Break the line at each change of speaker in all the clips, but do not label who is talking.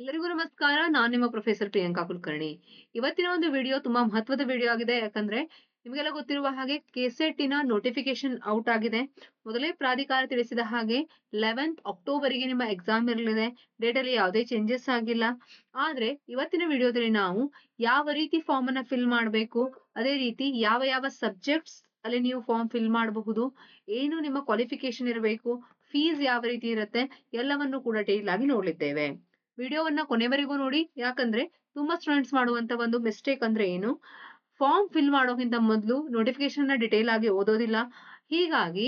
ಎಲ್ಲರಿಗೂ ನಮಸ್ಕಾರ. ನಾನು ನಿಮ್ಮ ಪ್ರೊಫೆಸರ್ ಪ್ರಿಯಾಂಕಾ ಕುಲಕರ್ಣಿ. ಇವತ್ತಿನ ಒಂದು ವಿಡಿಯೋ ತುಂಬಾ ಮಹತ್ವದ ವಿಡಿಯೋ ಆಗಿದೆ. ಯಾಕಂದ್ರೆ ನಿಮಗೆಲ್ಲ ಗೊತ್ತಿರುವ ಹಾಗೆ ಕೆಸೆಟ್‌ನ ನೋಟಿಫಿಕೇಶನ್ ಔಟ್ ಆಗಿದೆ. ಮೊದಲೇ ಪ್ರಾಧಿಕಾರ ತಿಳಿಸಿದ ಹಾಗೆ 11th ಅಕ್ಟೋಬರ್‌ಗೆ ನಿಮ್ಮ ಎಕ್ಸಾಮ್ ಇರಲಿದೆ. ಡೇಟಲ್ಲಿ ಯಾವುದೇ ಚೇಂಜಸ್ ಆಗಿಲ್ಲ. ಆದ್ರೆ ಇವತ್ತಿನ ವಿಡಿಯೋದಲ್ಲಿ ನಾವು ಯಾವ ರೀತಿ ಫಾರ್ಮ್ ಅನ್ನ ಫಿಲ್ ಮಾಡಬೇಕು, ಅದೇ ರೀತಿ ಯಾವ ಯಾವ ಸಬ್ಜೆಕ್ಟ್ಸ್ ಅಲ್ಲಿ ನೀವು ಫಾರ್ಮ್ ಫಿಲ್ ಮಾಡಬಹುದು, ಏನು ನಿಮ್ಮ ಕ್ವಾಲಿಫಿಕೇಶನ್ ಇರಬೇಕು, ಫೀಸ್ ಯಾವ ರೀತಿ ಇರುತ್ತೆ, ಎಲ್ಲವನ್ನು ಕೂಡ ಡೀಟೇಲ್ ಆಗಿ ನೋಡಲಿದ್ದೇವೆ. ವಿಡಿಯೋವನ್ನ ಕೊನೆವರೆಗೂ ನೋಡಿ. ಯಾಕಂದ್ರೆ ತುಂಬಾ ಸ್ಟೂಡೆಂಟ್ಸ್ ಮಾಡುವಂತ ಒಂದು ಮಿಸ್ಟೇಕ್ ಅಂದ್ರೆ ಏನು, ಫಾರ್ಮ್ ಫಿಲ್ ಮಾಡೋಕ್ಕಿಂತ ಮೊದಲು ನೋಟಿಫಿಕೇಶನ್ ನ ಡಿಟೇಲ್ ಆಗಿ ಓದೋದಿಲ್ಲ. ಹೀಗಾಗಿ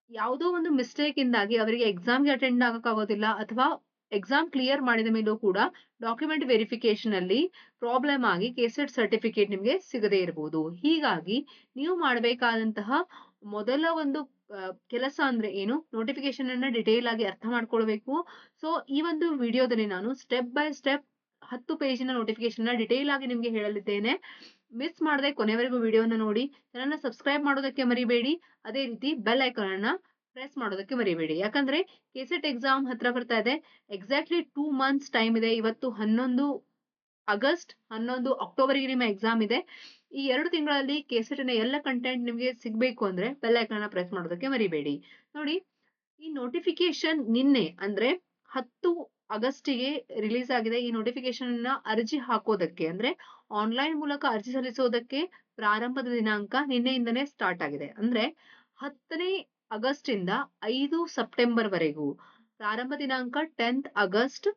ಯಾವುದೋ ಒಂದು ಮಿಸ್ಟೇಕ್ ಇಂದಾಗಿ ಅವರಿಗೆ ಎಕ್ಸಾಮ್‌ಗೆ ಅಟೆಂಡ್ ಆಗಕ್ಕಾಗೋದಿಲ್ಲ, ಅಥವಾ ಎಕ್ಸಾಮ್ ಕ್ಲಿಯರ್ ಮಾಡಿದ ಮೇಲೂ ಕೂಡ ಡಾಕ್ಯುಮೆಂಟ್ ವೆರಿಫಿಕೇಶನ್ ಅಲ್ಲಿ ಪ್ರಾಬ್ಲಮ್ ಆಗಿ ಕೆಸೆಟ್ ಸರ್ಟಿಫಿಕೇಟ್ ನಿಮ್ಗೆ ಸಿಗದೇ ಇರಬಹುದು. ಹೀಗಾಗಿ ನೀವು ಮಾಡಬೇಕಾದಂತಹ ಮೊದಲ ಒಂದು ಕೆಲಸ ಅಂದ್ರೆ ಏನು, ನೋಟಿಫಿಕೇಶನ್ ಅನ್ನ ಡಿಟೇಲ್ ಆಗಿ ಅರ್ಥ ಮಾಡ್ಕೊಳ್ಬೇಕು. ಸೊ ಈ ಒಂದು ವಿಡಿಯೋದಲ್ಲಿ ನಾನು ಸ್ಟೆಪ್ ಬೈ ಸ್ಟೆಪ್ 10 ಪೇಜಿನ ನೋಟಿಫಿಕೇಶನ್ ನ ಡಿಟೇಲ್ ಆಗಿ ನಿಮ್ಗೆ ಹೇಳಲಿದ್ದೇನೆ. ಮಿಸ್ ಮಾಡದೆ ಕೊನೆವರೆಗೂ ವಿಡಿಯೋನ ನೋಡಿ. ಚಾನೆಲ್‌ನ ಸಬ್ಸ್ಕ್ರೈಬ್ ಮಾಡೋದಕ್ಕೆ ಮರಿಬೇಡಿ. ಅದೇ ರೀತಿ ಬೆಲ್ ಐಕಾನ್ ಅನ್ನ ಪ್ರೆಸ್ ಮಾಡೋದಕ್ಕೆ ಮರಿಬೇಡಿ. ಯಾಕಂದ್ರೆ ಕೆಸೆಟ್ ಎಕ್ಸಾಮ್ ಹತ್ರ ಬರ್ತಾ ಇದೆ. ಎಕ್ಸಾಕ್ಟ್ಲಿ 2 ಮಂತ್ಸ್ ಟೈಮ್ ಇದೆ. ಇವತ್ತು 11 ಆಗಸ್ಟ್, 11 ಅಕ್ಟೋಬರ್‌ಗೆ ನಿಮ್ಮ ಎಕ್ಸಾಮ್ ಇದೆ. ಈ 2 ತಿಂಗಳಲ್ಲಿ ಕೆಸೆಟ್‌ನ ಎಲ್ಲ ಕಂಟೆಂಟ್ ನಿಮ್ಗೆ ಸಿಗ್ಬೇಕು ಅಂದ್ರೆ ಬೆಲ್ ಐಕಾನ್ ಅನ್ನ ಪ್ರೆಸ್ ಮಾಡೋದಕ್ಕೆ ಮರಿಬೇಡಿ. ನೋಡಿ, ಈ ನೋಟಿಫಿಕೇಶನ್ ನಿನ್ನೆ ಅಂದ್ರೆ 10 ಆಗಸ್ಟ್‌ಗೆ ರಿಲೀಸ್ ಆಗಿದೆ. ಈ ನೋಟಿಫಿಕೇಶನ್ ಅನ್ನ ಅರ್ಜಿ ಹಾಕೋದಕ್ಕೆ ಅಂದ್ರೆ ಆನ್‌ಲೈನ್ ಮೂಲಕ ಅರ್ಜಿ ಸಲ್ಲಿಸೋದಕ್ಕೆ ಪ್ರಾರಂಭದ ದಿನಾಂಕ ನಿನ್ನೆಯಿಂದನೇ ಸ್ಟಾರ್ಟ್ ಆಗಿದೆ. ಅಂದ್ರೆ 10ನೇ ಆಗಸ್ಟ್ ಇಂದ 5 ಸೆಪ್ಟೆಂಬರ್ ವರೆಗೂ. ಪ್ರಾರಂಭ ದಿನಾಂಕ 10th ಆಗಸ್ಟ್.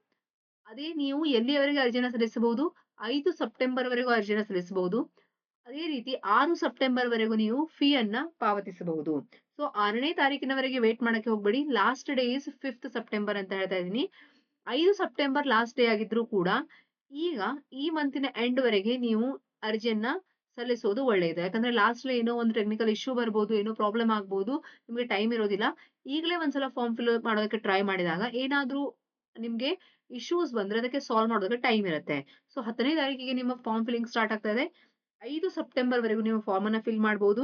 ಅದೇ ನೀವು ಎಲ್ಲಿಯವರೆಗೆ ಅರ್ಜಿನ ಸಲ್ಲಿಸಬಹುದು? 5 ಸೆಪ್ಟೆಂಬರ್ ವರೆಗೂ ಅರ್ಜಿನ ಸಲ್ಲಿಸಬಹುದು. ಅದೇ ರೀತಿ 6 ಸೆಪ್ಟೆಂಬರ್ ವರೆಗೂ ನೀವು ಫೀ ಅನ್ನ ಪಾವತಿಸಬಹುದು. ಸೊ 6ನೇ ತಾರೀಕಿನವರೆಗೆ ವೇಟ್ ಮಾಡಕ್ಕೆ ಹೋಗ್ಬೇಡಿ. Last day is 5th September ಅಂತ ಹೇಳ್ತಾ ಇದೀನಿ. 5 ಸೆಪ್ಟೆಂಬರ್ ಲಾಸ್ಟ್ ಡೇ ಆಗಿದ್ರು ಕೂಡ ಈಗ ಈ ಮಂತಿನ ಎಂಡ್ ವರೆಗೆ ನೀವು ಅರ್ಜಿಯನ್ನ ಸಲ್ಲಿಸೋದು ಒಳ್ಳೆಯದು. ಯಾಕಂದ್ರೆ ಲಾಸ್ಟ್‌ಲಿ ಏನೋ ಒಂದು ಟೆಕ್ನಿಕಲ್ ಇಶ್ಯೂ ಬರ್ಬೋದು, ಏನೋ ಪ್ರಾಬ್ಲಮ್ ಆಗ್ಬೋದು, ನಿಮ್ಗೆ ಟೈಮ್ ಇರೋದಿಲ್ಲ. ಈಗಲೇ ಒಂದ್ಸಲ ಫಾರ್ಮ್ ಫಿಲ್ ಮಾಡೋದಕ್ಕೆ ಟ್ರೈ ಮಾಡಿದಾಗ ಏನಾದ್ರೂ ನಿಮ್ಗೆ ಇಶ್ಯೂಸ್ ಬಂದ್ರೆ ಅದಕ್ಕೆ ಸಾಲ್ವ್ ಮಾಡೋದಕ್ಕೆ ಟೈಮ್ ಇರುತ್ತೆ. ಸೊ 10ನೇ ತಾರೀಕಿಗೆ ನಿಮ್ಮ ಫಾರ್ಮ್ ಫಿಲ್ಲಿಂಗ್ ಸ್ಟಾರ್ಟ್ ಆಗ್ತಾ ಇದೆ. 5 ಸೆಪ್ಟೆಂಬರ್ ವರೆಗೂ ನೀವು ಫಾರ್ಮ್ ಅನ್ನ ಫಿಲ್ ಮಾಡಬಹುದು.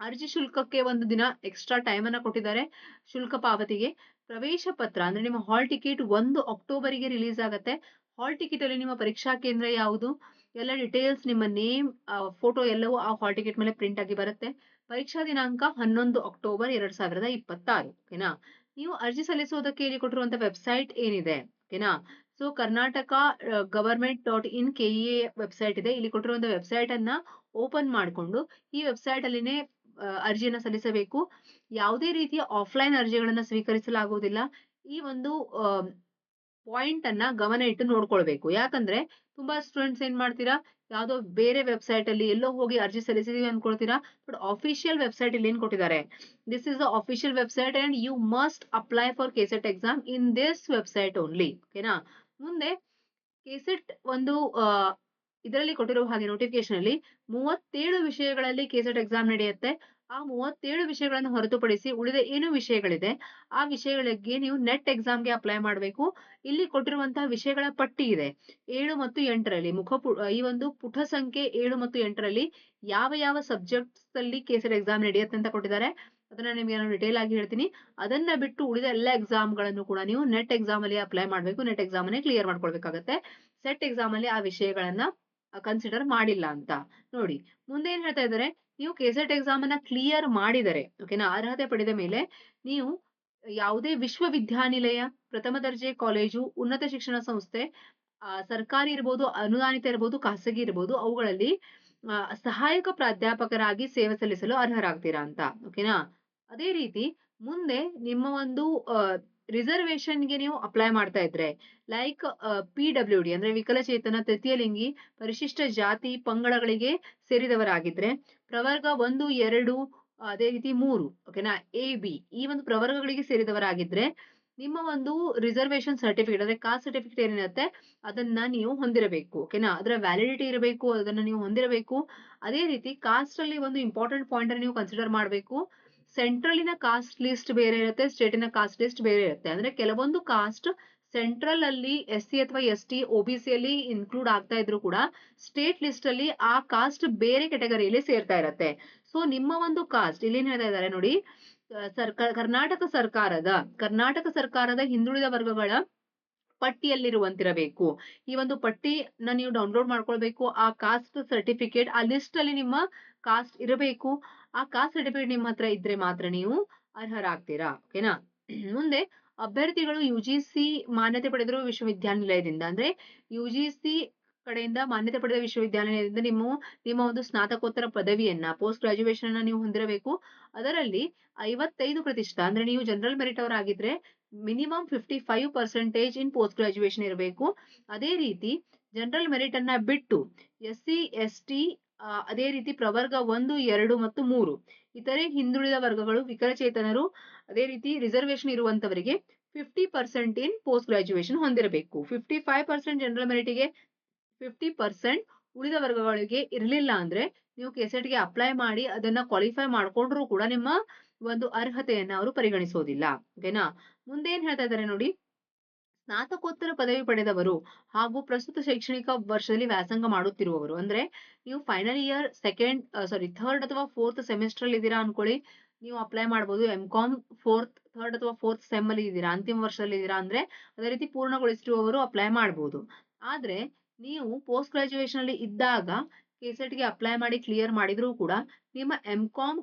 ಅರ್ಜಿ ಶುಲ್ಕಕ್ಕೆ ಒಂದು ದಿನ ಎಕ್ಸ್ಟ್ರಾ ಟೈಮ್ ಅನ್ನ ಕೊಟ್ಟಿದ್ದಾರೆ ಶುಲ್ಕ ಪಾವತಿಗೆ. ಪ್ರವೇಶ ಪತ್ರ ಅಂದ್ರೆ ನಿಮ್ಮ ಹಾಲ್ ಟಿಕೆಟ್ 1 ಅಕ್ಟೋಬರ್‌ಗೆ ರಿಲೀಸ್ ಆಗತ್ತೆ. ಹಾಲ್ ಟಿಕೆಟ್ ಅಲ್ಲಿ ನಿಮ್ಮ ಪರೀಕ್ಷಾ ಕೇಂದ್ರ ಯಾವುದು, ಎಲ್ಲ ಡೀಟೇಲ್ಸ್, ನಿಮ್ಮ ನೇಮ್, ಫೋಟೋ ಎಲ್ಲವೂ ಆ ಹಾಲ್ ಟಿಕೆಟ್ ಮೇಲೆ ಪ್ರಿಂಟ್ ಆಗಿ ಬರುತ್ತೆ. ಪರೀಕ್ಷಾ ದಿನಾಂಕ 11 ಅಕ್ಟೋಬರ್ 2026. ಓಕೆನಾ? ನೀವು ಅರ್ಜಿ ಸಲ್ಲಿಸುವುದಕ್ಕೆ ಇಲ್ಲಿ ಕೊಟ್ಟಿರುವಂತ ವೆಬ್ಸೈಟ್ ಏನಿದೆ, ಓಕೆನಾ? So Karnataka government dot in KEA website ಇದೆ. ಇಲ್ಲಿ ಕೊಟ್ಟಿರುವಂತ ವೆಬ್ಸೈಟ್ ಅನ್ನ ಓಪನ್ ಮಾಡಿಕೊಂಡು ಈ ವೆಬ್ಸೈಟ್ ಅಲ್ಲಿನೇ ಅರ್ಜಿಯನ್ನ ಸಲ್ಲಿಸಬೇಕು. ಯಾವುದೇ ರೀತಿಯ ಆಫ್‌ಲೈನ್ ಅರ್ಜಿಗಳನ್ನ ಸ್ವೀಕರಿಸಲಾಗುವುದಿಲ್ಲ. ಈ ಒಂದು ಪಾಯಿಂಟ್ ಅನ್ನ ಗಮನ ಇಟ್ಟು ನೋಡ್ಕೊಳ್ಬೇಕು. ಯಾಕಂದ್ರೆ ತುಂಬಾ ಸ್ಟೂಡೆಂಟ್ಸ್ ಏನ್ ಮಾಡ್ತೀರಾ, ಯಾವ್ದೋ ಬೇರೆ ವೆಬ್ಸೈಟ್ ಅಲ್ಲಿ ಎಲ್ಲೋ ಹೋಗಿ ಅರ್ಜಿ ಸಲ್ಲಿಸಿದೀವಿ ಅನ್ಕೊಳ್ತೀರಾ. ಬಟ್ ಆಫಿಷಿಯಲ್ ವೆಬ್ಸೈಟ್ ಇಲ್ಲಿ ಏನ್ ಕೊಟ್ಟಿದ್ದಾರೆ, this is the official website and you must apply for KSET exam in this website only. ಓಕೆನಾ? ಮುಂದೆ ಕೆಸೆಟ್ ಒಂದು ಇದರಲ್ಲಿ ಕೊಟ್ಟಿರುವ ಹಾಗೆ ನೋಟಿಫಿಕೇಶನ್ ಅಲ್ಲಿ 37 ವಿಷಯಗಳಲ್ಲಿ ಕೆಸೆಟ್ ಎಕ್ಸಾಮ್ ನಡೆಯುತ್ತೆ. ಆ 37 ವಿಷಯಗಳನ್ನು ಹೊರತುಪಡಿಸಿ ಉಳಿದ ಏನು ವಿಷಯಗಳಿದೆ ಆ ವಿಷಯಗಳಿಗೆ ನೀವು ನೆಟ್ ಎಕ್ಸಾಮ್‌ಗೆ ಅಪ್ಲೈ ಮಾಡಬೇಕು. ಇಲ್ಲಿ ಕೊಟ್ಟಿರುವಂತಹ ವಿಷಯಗಳ ಪಟ್ಟಿ ಇದೆ. 7 ಮತ್ತು 8ರಲ್ಲಿ ಈ ಒಂದು ಪುಟ ಸಂಖ್ಯೆ 7 ಮತ್ತು 8ರಲ್ಲಿ ಯಾವ ಯಾವ ಸಬ್ಜೆಕ್ಟ್ಸ್ ಅಲ್ಲಿ ಕೆಸೆಟ್ ಎಕ್ಸಾಮ್ ನಡೆಯುತ್ತೆ ಅಂತ ಕೊಟ್ಟಿದ್ದಾರೆ. ಅದನ್ನ ನಿಮ್ಗೆ ನಾನು ಡಿಟೇಲ್ ಆಗಿ ಹೇಳ್ತೀನಿ. ಅದನ್ನ ಬಿಟ್ಟು ಉಳಿದ ಎಲ್ಲ ಎಕ್ಸಾಮ್‌ಗಳನ್ನು ಕೂಡ ನೀವು ನೆಟ್ ಎಕ್ಸಾಮ್ ಅಲ್ಲಿ ಅಪ್ಲೈ ಮಾಡಬೇಕು. ನೆಟ್ ಎಕ್ಸಾಮ್ ಅನ್ನೇ ಕ್ಲಿಯರ್ ಮಾಡ್ಕೊಳ್ಬೇಕಾಗತ್ತೆ. ಸೆಟ್ ಎಕ್ಸಾಮ್ ಅಲ್ಲಿ ಆ ವಿಷಯಗಳನ್ನ ಕನ್ಸಿಡರ್ ಮಾಡಿಲ್ಲ ಅಂತ. ನೋಡಿ, ಮುಂದೆ ಏನ್ ಹೇಳ್ತಾ ಇದ್ದಾರೆ, ನೀವು ಕೆಸೆಟ್ ಎಕ್ಸಾಮ್ ಅನ್ನ ಕ್ಲಿಯರ್ ಮಾಡಿದರೆ, ಓಕೆನಾ, ಅರ್ಹತೆ ಪಡೆದ ಮೇಲೆ ನೀವು ಯಾವುದೇ ವಿಶ್ವವಿದ್ಯಾನಿಲಯ, ಪ್ರಥಮ ದರ್ಜೆ ಕಾಲೇಜು, ಉನ್ನತ ಶಿಕ್ಷಣ ಸಂಸ್ಥೆ, ಸರ್ಕಾರಿ ಇರ್ಬೋದು, ಅನುದಾನಿತ ಇರ್ಬೋದು, ಖಾಸಗಿ ಇರ್ಬೋದು, ಅವುಗಳಲ್ಲಿ ಸಹಾಯಕ ಪ್ರಾಧ್ಯಾಪಕರಾಗಿ ಸೇವೆ ಸಲ್ಲಿಸಲು ಅರ್ಹರಾಗ್ತೀರಾ ಅಂತ. ಓಕೆನಾ? ಅದೇ ರೀತಿ ಮುಂದೆ ನಿಮ್ಮ ಒಂದು ರಿಸರ್ವೇಶನ್‌ಗೆ ನೀವು ಅಪ್ಲೈ ಮಾಡ್ತಾ ಇದ್ರೆ, ಲೈಕ್ ಪಿಡಬ್ಲ್ಯೂಡಿ ಅಂದ್ರೆ ವಿಕಲಚೇತನ, ತೃತೀಯ ಲಿಂಗಿ, ಪರಿಶಿಷ್ಟ ಜಾತಿ ಪಂಗಡಗಳಿಗೆ ಸೇರಿದವರಾಗಿದ್ರೆ, ಪ್ರವರ್ಗ 1, 2, ಅದೇ ರೀತಿ 3, ಓಕೆನಾ, ಎ, ಬಿ ಈ ಒಂದು ಪ್ರವರ್ಗಗಳಿಗೆ ಸೇರಿದವರಾಗಿದ್ರೆ ನಿಮ್ಮ ಒಂದು ರಿಸರ್ವೇಶನ್ ಸರ್ಟಿಫಿಕೇಟ್ ಅಂದ್ರೆ ಕಾಸ್ಟ್ ಸರ್ಟಿಫಿಕೇಟ್ ಏನಿರುತ್ತೆ ಅದನ್ನ ನೀವು ಹೊಂದಿರಬೇಕು. ಓಕೆನಾ? ಅದರ ವ್ಯಾಲಿಡಿಟಿ ಇರಬೇಕು. ಅದನ್ನ ನೀವು ಹೊಂದಿರಬೇಕು. ಅದೇ ರೀತಿ ಕಾಸ್ಟ್ ಅಲ್ಲಿ ಒಂದು ಇಂಪಾರ್ಟೆಂಟ್ ಪಾಯಿಂಟ್ ಅನ್ನು ನೀವು ಕನ್ಸಿಡರ್ ಮಾಡಬೇಕು. ಸೆಂಟ್ರಲಿನ ಕಾಸ್ಟ್ ಲಿಸ್ಟ್ ಬೇರೆ ಇರುತ್ತೆ, ಸ್ಟೇಟಿನ ಕಾಸ್ಟ್ ಲಿಸ್ಟ್ ಬೇರೆ ಇರುತ್ತೆ. ಅಂದ್ರೆ ಕೆಲವೊಂದು ಕಾಸ್ಟ್ ಸೆಂಟ್ರಲ್ ಅಲ್ಲಿ ಎಸ್ಸಿ ಅಥವಾ ಎಸ್ಟಿ, ಒಬಿಸಿ ಅಲ್ಲಿ ಇನ್ಕ್ಲೂಡ್ ಆಗ್ತಾ ಇದ್ರು ಕೂಡ ಸ್ಟೇಟ್ ಲಿಸ್ಟ್ ಅಲ್ಲಿ ಆ ಕಾಸ್ಟ್ ಬೇರೆ ಕೆಟಗರಿಯಲ್ಲಿ ಸೇರ್ತಾ ಇರತ್ತೆ. ಸೊ ನಿಮ್ಮ ಒಂದು ಕಾಸ್ಟ್ ಇಲ್ಲಿ ಏನ್ ಹೇಳ್ತಾ ಇದ್ದಾರೆ ನೋಡಿ, ಕರ್ನಾಟಕ ಸರ್ಕಾರದ ಹಿಂದುಳಿದ ವರ್ಗಗಳ ಪಟ್ಟಿಯಲ್ಲಿರುವಂತಿರಬೇಕು. ಈ ಒಂದು ಪಟ್ಟಿನ ನೀವು ಡೌನ್ಲೋಡ್ ಮಾಡ್ಕೊಳ್ಬೇಕು. ಆ ಕಾಸ್ಟ್ ಸರ್ಟಿಫಿಕೇಟ್, ಆ ಲಿಸ್ಟ್ ಅಲ್ಲಿ ನಿಮ್ಮ ಕಾಸ್ಟ್ ಇರಬೇಕು. ಆ ಕಾಸ್ಟ್ ಸರ್ಟಿಫಿಕೇಟ್ ನಿಮ್ಮ ಹತ್ರ ಇದ್ರೆ ಮಾತ್ರ ನೀವು ಅರ್ಹರಾಗ್ತೀರಾ. ಓಕೆನಾ. ಮುಂದೆ ಅಭ್ಯರ್ಥಿಗಳು ಯುಜಿಸಿ ಮಾನ್ಯತೆ ಪಡೆದಿರುವ ವಿಶ್ವವಿದ್ಯಾನಿಲಯದಿಂದ, ಅಂದ್ರೆ ಯುಜಿಸಿ ಕಡೆಯಿಂದ ಮಾನ್ಯತೆ ಪಡೆದ ವಿಶ್ವವಿದ್ಯಾನಿಲಯದಿಂದ ನಿಮ್ಮ ಒಂದು ಸ್ನಾತಕೋತ್ತರ ಪದವಿಯನ್ನ, ಪೋಸ್ಟ್ ಗ್ರಾಜುಯೇಷನ್ ಅನ್ನ ನೀವು ಹೊಂದಿರಬೇಕು. ಅದರಲ್ಲಿ 55% ಅಂದ್ರೆ ನೀವು ಜನರಲ್ ಮೆರಿಟ್ ಅವರಾಗಿದ್ರೆ ಮಿನಿಮಮ್ 55% ಇನ್ ಪೋಸ್ಟ್ ಗ್ರಾಜುಯೇಷನ್ ಇರಬೇಕು. ಅದೇ ರೀತಿ ಜನರಲ್ ಮೆರಿಟ್ ಅನ್ನ ಬಿಟ್ಟು ಎಸ್ಸಿ ಎಸ್ಟಿ, ಅದೇ ರೀತಿ ಪ್ರವರ್ಗ 1, 2 ಮತ್ತು 3, ಇತರೆ ಹಿಂದುಳಿದ ವರ್ಗಗಳು, ವಿಕಲಚೇತನರು, ಅದೇ ರೀತಿ ರಿಸರ್ವೇಶನ್ ಇರುವಂತವರಿಗೆ 50% ಇನ್ ಪೋಸ್ಟ್ ಗ್ರಾಜುಯೇಷನ್ ಹೊಂದಿರಬೇಕು. 55% ಜನರಲ್ ಮೆರಿಟಿಗೆ, 50% ಉಳಿದ ವರ್ಗಗಳಿಗೆ ಇರಲಿಲ್ಲ ಅಂದ್ರೆ ನೀವು ಕೆಸೆಟ್ಗೆ ಅಪ್ಲೈ ಮಾಡಿ ಅದನ್ನ ಕ್ವಾಲಿಫೈ ಮಾಡ್ಕೊಂಡ್ರು ಕೂಡ ನಿಮ್ಮ ಒಂದು ಅರ್ಹತೆಯನ್ನ ಅವರು ಪರಿಗಣಿಸೋದಿಲ್ಲ. ಓಕೆನಾ. ಮುಂದೆ ಏನ್ ಹೇಳ್ತಾ ಇದ್ದಾರೆ ನೋಡಿ. ಸ್ನಾತಕೋತ್ತರ ಪದವಿ ಪಡೆದವರು ಹಾಗೂ ಪ್ರಸ್ತುತ ಶೈಕ್ಷಣಿಕ ವರ್ಷದಲ್ಲಿ ವ್ಯಾಸಂಗ ಮಾಡುತ್ತಿರುವವರು, ಅಂದ್ರೆ ನೀವು ಫೈನಲ್ ಇಯರ್ ಥರ್ಡ್ ಅಥವಾ ಫೋರ್ತ್ ಸೆಮಿಸ್ಟರ್ ಅಲ್ಲಿ ಇದ್ದೀರಾ ಅನ್ಕೊಳ್ಳಿ, ನೀವು ಅಪ್ಲೈ ಮಾಡಬಹುದು. ಎಂ.ಕಾಮ್ ಥರ್ಡ್ ಅಥವಾ ಫೋರ್ತ್ ಸೆಮ್ ಅಲ್ಲಿ ಇದ್ದೀರಾ, ಅಂತಿಮ ವರ್ಷದಲ್ಲಿ ಇದ್ದೀರಾ ಅಂದ್ರೆ ಅದೇ ರೀತಿ ಪೂರ್ಣಗೊಳಿಸಿರುವವರು ಅಪ್ಲೈ ಮಾಡಬಹುದು. ಆದ್ರೆ ನೀವು ಪೋಸ್ಟ್ ಗ್ರಾಜುಯೇಷನ್ ಅಲ್ಲಿ ಇದ್ದಾಗ ಕೆಸೆಟ್ಗೆ ಅಪ್ಲೈ ಮಾಡಿ ಕ್ಲಿಯರ್ ಮಾಡಿದ್ರು ಕೂಡ ನಿಮ್ಮ ಎಂ.ಕಾಮ್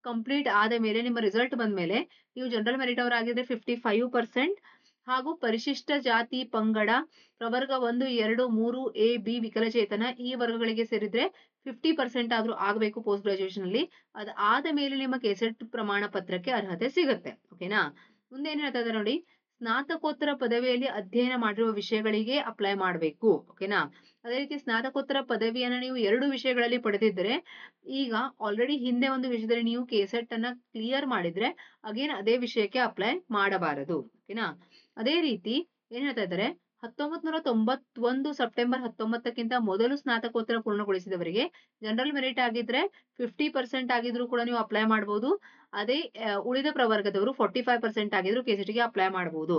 ಕಂಪ್ಲೀಟ್ ಆದ ಮೇಲೆ, ನಿಮ್ಮ ರಿಸಲ್ಟ್ ಬಂದ ಮೇಲೆ ನೀವು ಜನರಲ್ ಮೆರಿಟ್ ಅವರಾಗಿದ್ರೆ 55% ಹಾಗೂ ಪರಿಶಿಷ್ಟ ಜಾತಿ ಪಂಗಡ, ಪ್ರವರ್ಗ 1, 2, 3 ಎ, ಬಿ, ವಿಕಲಚೇತನ ಈ ವರ್ಗಗಳಿಗೆ ಸೇರಿದ್ರೆ 50% ಆದ್ರೂ ಆಗಬೇಕು ಪೋಸ್ಟ್ ಗ್ರಾಜುಯೇಷನ್ ಅಲ್ಲಿ. ಅದಾದ ಮೇಲೆ ನಿಮ್ಮ ಕೆಸೆಟ್ ಪ್ರಮಾಣ ಪತ್ರಕ್ಕೆ ಅರ್ಹತೆ ಸಿಗುತ್ತೆ. ಓಕೆನಾ. ಮುಂದೆ ಏನ್ ಹೇಳ್ತಾ ಇದ್ದಾರೆ ನೋಡಿ. ಸ್ನಾತಕೋತ್ತರ ಪದವಿಯಲ್ಲಿ ಅಧ್ಯಯನ ಮಾಡಿರುವ ವಿಷಯಗಳಿಗೆ ಅಪ್ಲೈ ಮಾಡಬೇಕು. ಓಕೆನಾ. ಅದೇ ರೀತಿ ಸ್ನಾತಕೋತ್ತರ ಪದವಿಯನ್ನ ನೀವು 2 ವಿಷಯಗಳಲ್ಲಿ ಪಡೆದಿದ್ದರೆ, ಈಗ ಆಲ್ರೆಡಿ ಹಿಂದೆ ಒಂದು ವಿಷಯದಲ್ಲಿ ನೀವು ಕೆಸೆಟ್ ಅನ್ನ ಕ್ಲಿಯರ್ ಮಾಡಿದ್ರೆ ಅಗೇನ್ ಅದೇ ವಿಷಯಕ್ಕೆ ಅಪ್ಲೈ ಮಾಡಬಾರದು. ಓಕೆನಾ. ಅದೇ ರೀತಿ ಏನ್ ಹೇಳ್ತಾ ಇದ್ದಾರೆ, 1991 ಸೆಪ್ಟೆಂಬರ್ 19ಕ್ಕಿಂತ ಮೊದಲು ಸ್ನಾತಕೋತ್ತರ ಪೂರ್ಣಗೊಳಿಸಿದವರಿಗೆ ಜನರಲ್ ಮೆರಿಟ್ ಆಗಿದ್ರೆ 50% ಆಗಿದ್ರು ಕೂಡ ನೀವು ಅಪ್ಲೈ ಮಾಡಬಹುದು. ಅದೇ ಉಳಿದ ಪ್ರವರ್ಗದವರು 45% ಆಗಿದ್ರು ಕೆಸೆಟ್ಗೆ ಅಪ್ಲೈ ಮಾಡಬಹುದು.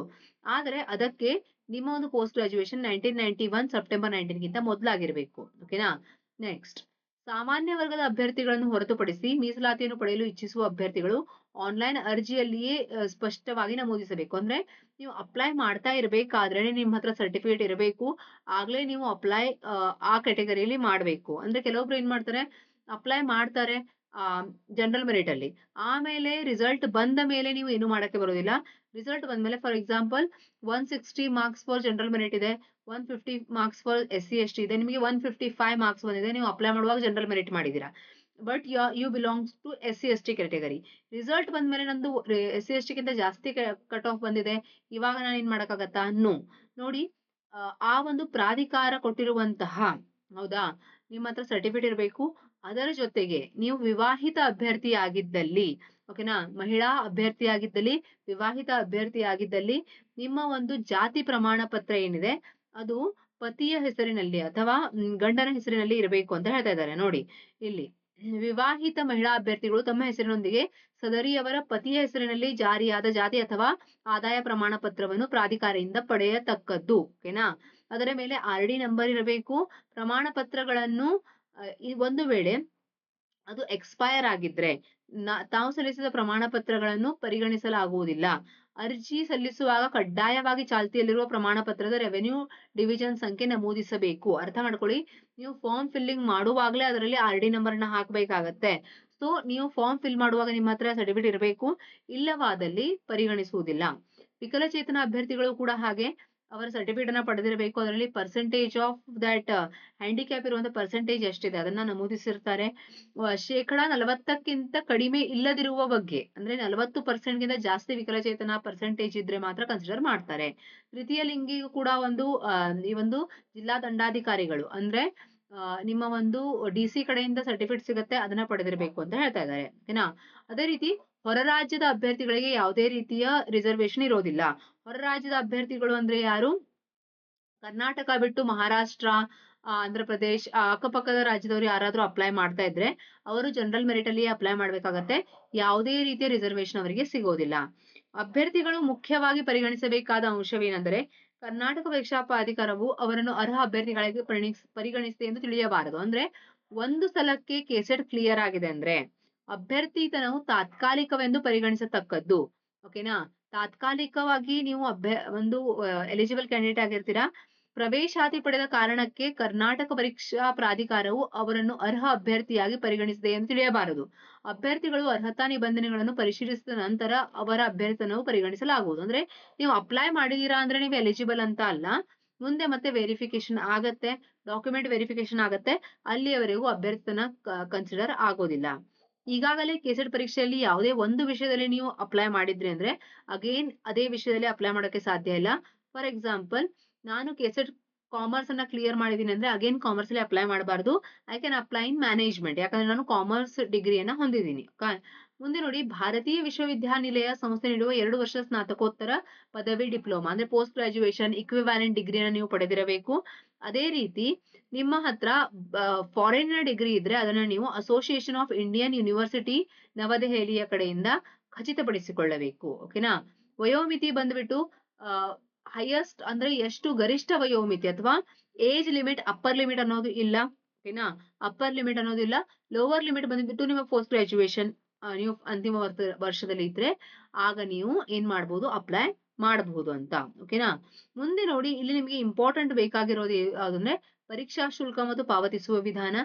ಆದ್ರೆ ಅದಕ್ಕೆ ನಿಮ್ಮ ಒಂದು ಪೋಸ್ಟ್ ಗ್ರಾಜುಯೇಷನ್ 1991 ಸೆಪ್ಟೆಂಬರ್ 19ಗಿಂತ ಮೊದಲಾಗಿರ್ಬೇಕು. ಓಕೆನಾ. ನೆಕ್ಸ್ಟ್, ಸಾಮಾನ್ಯ ವರ್ಗದ ಅಭ್ಯರ್ಥಿಗಳನ್ನು ಹೊರತುಪಡಿಸಿ ಮೀಸಲಾತಿಯನ್ನು ಪಡೆಯಲು ಇಚ್ಛಿಸುವ ಅಭ್ಯರ್ಥಿಗಳು ಆನ್ಲೈನ್ ಅರ್ಜಿಯಲ್ಲಿಯೇ ಸ್ಪಷ್ಟವಾಗಿ ನಮೂದಿಸಬೇಕು. ಅಂದ್ರೆ ನೀವು ಅಪ್ಲೈ ಮಾಡ್ತಾ ಇರ್ಬೇಕಾದ್ರೆ ನಿಮ್ಮ ಹತ್ರ ಸರ್ಟಿಫಿಕೇಟ್ ಇರಬೇಕು. ಆಗ್ಲೇ ನೀವು ಅಪ್ಲೈ ಆ ಕ್ಯಾಟಗರಿಯಲ್ಲಿ ಮಾಡ್ಬೇಕು. ಅಂದ್ರೆ ಕೆಲವೊಬ್ರು ಏನ್ ಮಾಡ್ತಾರೆ, ಅಪ್ಲೈ ಮಾಡ್ತಾರೆ ಜನರಲ್ ಮೆರಿಟ್ ಅಲ್ಲಿ, ಆಮೇಲೆ ರಿಸಲ್ಟ್ ಬಂದ ಮೇಲೆ ನೀವು ಏನು ಮಾಡಕ್ಕೆ ಬರೋದಿಲ್ಲ. ರಿಸಲ್ಟ್ ಬಂದ್ಮೇಲೆ for example 160 marks for general merit ಇದೆ, 150 ಮಾರ್ಕ್ಸ್ ಫಾರ್ SC ST ಇದೆ, ನಿಮಗೆ 155 ಮಾರ್ಕ್ಸ್ ಬಂದಿದೆ, ನೀವು ಅಪ್ಲೈ ಮಾಡುವಾಗ ಜನರಲ್ ಮೆರಿಟ್ ಮಾಡಿದೀರಾ, but you belongs to SC ST category. Result ಬಂದ್ಮೇಲೆ ನಂದು SC ST ಗಿಂತ ಜಾಸ್ತಿ ಕಟ್ ಆಫ್ ಬಂದಿದೆ, ಇವಾಗ ನಾನು ಏನ್ ಮಾಡಕ್ಕಾಗತ್ತಾ? ನೋ. ನೋಡಿ, ಆ ಒಂದು ಪ್ರಾಧಿಕಾರ ಕೊಟ್ಟಿರುವಂತಹ, ಹೌದಾ, ನಿಮ್ಮ ಹತ್ರ ಸರ್ಟಿಫಿಕೇಟ್ ಇರಬೇಕು. ಅದರ ಜೊತೆಗೆ ನೀವು ವಿವಾಹಿತ ಅಭ್ಯರ್ಥಿ ಆಗಿದ್ದಲ್ಲಿ, ಓಕೆನಾ, ಮಹಿಳಾ ಅಭ್ಯರ್ಥಿ ಆಗಿದ್ದಲ್ಲಿ, ವಿವಾಹಿತ ಅಭ್ಯರ್ಥಿ ಆಗಿದ್ದಲ್ಲಿ ನಿಮ್ಮ ಒಂದು ಜಾತಿ ಪ್ರಮಾಣ ಪತ್ರ ಏನಿದೆ ಅದು ಪತಿಯ ಹೆಸರಿನಲ್ಲಿ ಅಥವಾ ಗಂಡನ ಹೆಸರಿನಲ್ಲಿ ಇರಬೇಕು ಅಂತ ಹೇಳ್ತಾ ಇದ್ದಾರೆ. ನೋಡಿ ಇಲ್ಲಿ, ವಿವಾಹಿತ ಮಹಿಳಾ ಅಭ್ಯರ್ಥಿಗಳು ತಮ್ಮ ಹೆಸರಿನೊಂದಿಗೆ ಸದರಿಯವರ ಪತಿಯ ಹೆಸರಿನಲ್ಲಿ ಜಾರಿಯಾದ ಜಾತಿ ಅಥವಾ ಆದಾಯ ಪ್ರಮಾಣ ಪತ್ರವನ್ನು ಪ್ರಾಧಿಕಾರದಿಂದ ಪಡೆಯತಕ್ಕದ್ದು. ಓಕೆನಾ. ಅದರ ಮೇಲೆ RD ನಂಬರ್ ಇರಬೇಕು. ಪ್ರಮಾಣ ಪತ್ರಗಳನ್ನು ಒಂದು ವೇಳೆ ಅದು ಎಕ್ಸ್ಪೈರ್ ಆಗಿದ್ರೆ ತಾವು ಸಲ್ಲಿಸಿದ ಪ್ರಮಾಣ ಪತ್ರಗಳನ್ನು ಪರಿಗಣಿಸಲಾಗುವುದಿಲ್ಲ. ಅರ್ಜಿ ಸಲ್ಲಿಸುವಾಗ ಕಡ್ಡಾಯವಾಗಿ ಚಾಲ್ತಿಯಲ್ಲಿರುವ ಪ್ರಮಾಣ ಪತ್ರದ ರೆವೆನ್ಯೂ ಡಿವಿಷನ್ ಸಂಖ್ಯೆ ನಮೂದಿಸಬೇಕು. ಅರ್ಥ ಮಾಡ್ಕೊಳ್ಳಿ, ನೀವು ಫಾರ್ಮ್ ಫಿಲ್ಲಿಂಗ್ ಮಾಡುವಾಗಲೇ ಅದರಲ್ಲಿ RD ನಂಬರ್ ನ ಹಾಕಬೇಕಾಗತ್ತೆ. ಸೊ ನೀವು ಫಾರ್ಮ್ ಫಿಲ್ ಮಾಡುವಾಗ ನಿಮ್ಮ ಹತ್ರ ಸರ್ಟಿಫಿಕೇಟ್ ಇರಬೇಕು, ಇಲ್ಲವಾದಲ್ಲಿ ಪರಿಗಣಿಸುವುದಿಲ್ಲ. ವಿಕಲಚೇತನ ಅಭ್ಯರ್ಥಿಗಳು ಕೂಡ ಹಾಗೆ ಅವರ ಸರ್ಟಿಫಿಕೇಟ್ ಅನ್ನ ಪಡೆದಿರಬೇಕು. ಅದರಲ್ಲಿ ಪರ್ಸೆಂಟೇಜ್ ಆಫ್ ದಟ್ ಹ್ಯಾಂಡಿಕ್ಯಾಪ್ ಇರುವಂತ ಪರ್ಸೆಂಟೇಜ್ ಎಷ್ಟಿದೆ ಅದನ್ನ ನಮೂದಿಸಿರ್ತಾರೆ. 40% ಕಡಿಮೆ ಇಲ್ಲದಿರುವ ಬಗ್ಗೆ, ಅಂದ್ರೆ 40% ಗಿಂತ ಜಾಸ್ತಿ ವಿಕಲಚೇತನ ಪರ್ಸೆಂಟೇಜ್ ಇದ್ರೆ ಮಾತ್ರ ಕನ್ಸಿಡರ್ ಮಾಡ್ತಾರೆ. ತೃತೀಯ ಲಿಂಗಿಗೂ ಕೂಡ ಈ ಒಂದು ಜಿಲ್ಲಾ ದಂಡಾಧಿಕಾರಿಗಳು ಅಂದ್ರೆ ನಿಮ್ಮ ಒಂದು DC ಕಡೆಯಿಂದ ಸರ್ಟಿಫಿಕೇಟ್ ಸಿಗುತ್ತೆ, ಅದನ್ನ ಪಡೆದಿರಬೇಕು ಅಂತ ಹೇಳ್ತಾ ಇದ್ದಾರೆ. ಓಕೆನಾ. ಅದೇ ರೀತಿ ಹೊರ ರಾಜ್ಯದ ಅಭ್ಯರ್ಥಿಗಳಿಗೆ ಯಾವುದೇ ರೀತಿಯ ರಿಸರ್ವೇಶನ್ ಇರೋದಿಲ್ಲ. ಹೊರ ರಾಜ್ಯದ ಅಭ್ಯರ್ಥಿಗಳು ಅಂದ್ರೆ ಯಾರು? ಕರ್ನಾಟಕ ಬಿಟ್ಟು ಮಹಾರಾಷ್ಟ್ರ, ಆಂಧ್ರ ಪ್ರದೇಶ್, ಅಕ್ಕಪಕ್ಕದ ರಾಜ್ಯದವರು ಯಾರಾದ್ರೂ ಅಪ್ಲೈ ಮಾಡ್ತಾ ಇದ್ರೆ ಅವರು ಜನರಲ್ ಮೆರಿಟ್ ಅಲ್ಲಿ ಅಪ್ಲೈ ಮಾಡ್ಬೇಕಾಗತ್ತೆ. ಯಾವುದೇ ರೀತಿಯ ರಿಸರ್ವೇಶನ್ ಅವರಿಗೆ ಸಿಗೋದಿಲ್ಲ. ಅಭ್ಯರ್ಥಿಗಳು ಮುಖ್ಯವಾಗಿ ಪರಿಗಣಿಸಬೇಕಾದ ಅಂಶವೇನೆಂದರೆ, ಕರ್ನಾಟಕ ಪರೀಕ್ಷಾ ಪ್ರಾಧಿಕಾರವು ಅವರನ್ನು ಅರ್ಹ ಅಭ್ಯರ್ಥಿಗಳಿಗೆ ಪರಿಗಣಿಸಿದೆ ಎಂದು ತಿಳಿಯಬಾರದು. ಅಂದ್ರೆ ಒಂದು ಸಲಕ್ಕೆ ಕೆಸೆಟ್ ಕ್ಲಿಯರ್ ಆಗಿದೆ ಅಂದ್ರೆ ಅಭ್ಯರ್ಥಿತನವು ತಾತ್ಕಾಲಿಕವೆಂದು ಪರಿಗಣಿಸತಕ್ಕದ್ದು. ಓಕೆನಾ. ತಾತ್ಕಾಲಿಕವಾಗಿ ನೀವು ಒಂದು ಎಲಿಜಿಬಲ್ ಕ್ಯಾಂಡಿಡೇಟ್ ಆಗಿರ್ತೀರಾ. ಪ್ರವೇಶಾತಿ ಪಡೆದ ಕಾರಣಕ್ಕೆ ಕರ್ನಾಟಕ ಪರೀಕ್ಷಾ ಪ್ರಾಧಿಕಾರವು ಅವರನ್ನು ಅರ್ಹ ಅಭ್ಯರ್ಥಿಯಾಗಿ ಪರಿಗಣಿಸಿದೆ ಎಂದು ತಿಳಿಯಬಾರದು. ಅಭ್ಯರ್ಥಿಗಳು ಅರ್ಹತಾ ನಿಬಂಧನೆಗಳನ್ನು ಪರಿಶೀಲಿಸಿದ ನಂತರ ಅವರ ಅಭ್ಯರ್ಥನವು ಪರಿಗಣಿಸಲಾಗುವುದು. ಅಂದ್ರೆ ನೀವು ಅಪ್ಲೈ ಮಾಡಿದೀರಾ ಅಂದ್ರೆ ನೀವು ಎಲಿಜಿಬಲ್ ಅಂತ ಅಲ್ಲ. ಮುಂದೆ ಮತ್ತೆ ವೆರಿಫಿಕೇಶನ್ ಆಗತ್ತೆ, ಡಾಕ್ಯುಮೆಂಟ್ ವೆರಿಫಿಕೇಶನ್ ಆಗತ್ತೆ, ಅಲ್ಲಿಯವರೆಗೂ ಅಭ್ಯರ್ಥನ ಕನ್ಸಿಡರ್ ಆಗೋದಿಲ್ಲ. ಈಗಾಗಲೇ ಕೆಸೆಟ್ ಪರೀಕ್ಷೆಯಲ್ಲಿ ಯಾವುದೇ ಒಂದು ವಿಷಯದಲ್ಲಿ ನೀವು ಅಪ್ಲೈ ಮಾಡಿದ್ರಿ ಅಂದ್ರೆ ಅಗೇನ್ ಅದೇ ವಿಷಯದಲ್ಲಿ ಅಪ್ಲೈ ಮಾಡೋಕೆ ಸಾಧ್ಯ ಇಲ್ಲ. ಫಾರ್ ಎಕ್ಸಾಂಪಲ್, ನಾನು ಕೆಸೆಟ್ ಕಾಮರ್ಸ್ ಅನ್ನ ಕ್ಲಿಯರ್ ಮಾಡಿದೀನಿ ಅಂದ್ರೆ ಅಗೇನ್ ಕಾಮರ್ಸ್ ಅಲ್ಲಿ ಅಪ್ಲೈ ಮಾಡಬಾರ್ದು. I can apply in management, ಯಾಕಂದ್ರೆ ನಾನು ಕಾಮರ್ಸ್ ಡಿಗ್ರಿಯನ್ನ ಹೊಂದಿದ್ದೀನಿ. ಮುಂದೆ ನೋಡಿ, ಭಾರತೀಯ ವಿಶ್ವವಿದ್ಯಾನಿಲಯ ಸಂಸ್ಥೆ ನೀಡುವ 2 ವರ್ಷ ಸ್ನಾತಕೋತ್ತರ ಪದವಿ ಡಿಪ್ಲೊಮಾ ಅಂದ್ರೆ ಪೋಸ್ಟ್ ಗ್ರಾಜುಯೇಷನ್ ಇಕ್ವಿವ್ಯಾಲೆಂಟ್ ಡಿಗ್ರಿಯನ್ನು ನೀವು ಪಡೆದಿರಬೇಕು. ಅದೇ ರೀತಿ ನಿಮ್ಮ ಹತ್ರ ಫಾರಿನ್ ಡಿಗ್ರಿ ಇದ್ರೆ ಅದನ್ನ ನೀವು ಅಸೋಸಿಯೇಷನ್ ಆಫ್ ಇಂಡಿಯನ್ ಯೂನಿವರ್ಸಿಟಿ ನವದೆಹಲಿಯ ಕಡೆಯಿಂದ ಖಚಿತಪಡಿಸಿಕೊಳ್ಳಬೇಕು. ಓಕೆನಾ. ವಯೋಮಿತಿ ಬಂದ್ಬಿಟ್ಟು ಹೈಯೆಸ್ಟ್ ಅಂದ್ರೆ ಎಷ್ಟು ಗರಿಷ್ಠ ವಯೋಮಿತಿ ಅಥವಾ ಏಜ್ ಲಿಮಿಟ್, ಅಪ್ಪರ್ ಲಿಮಿಟ್ ಅನ್ನೋದು ಇಲ್ಲ. ಓಕೆನಾ. ಅಪ್ಪರ್ ಲಿಮಿಟ್ ಅನ್ನೋದು ಇಲ್ಲ. ಲೋವರ್ ಲಿಮಿಟ್ ಬಂದ್ಬಿಟ್ಟು ನಿಮ್ಮ ಪೋಸ್ಟ್ ಗ್ರಾಜುಯೇಷನ್ ನೀವು ಅಂತಿಮ ವರ್ಷದಲ್ಲಿ ಇದ್ರೆ ಆಗ ನೀವು ಏನ್ ಮಾಡ್ಬೋದು, ಅಪ್ಲೈ ಮಾಡಬಹುದು ಅಂತ. ಓಕೆನಾ. ಮುಂದೆ ನೋಡಿ, ಇಲ್ಲಿ ನಿಮಗೆ ಇಂಪಾರ್ಟೆಂಟ್ ಬೇಕಾಗಿರೋದು ಯಾವ್ದಂದ್ರೆ ಪರೀಕ್ಷಾ ಶುಲ್ಕ ಮತ್ತು ಪಾವತಿಸುವ ವಿಧಾನ.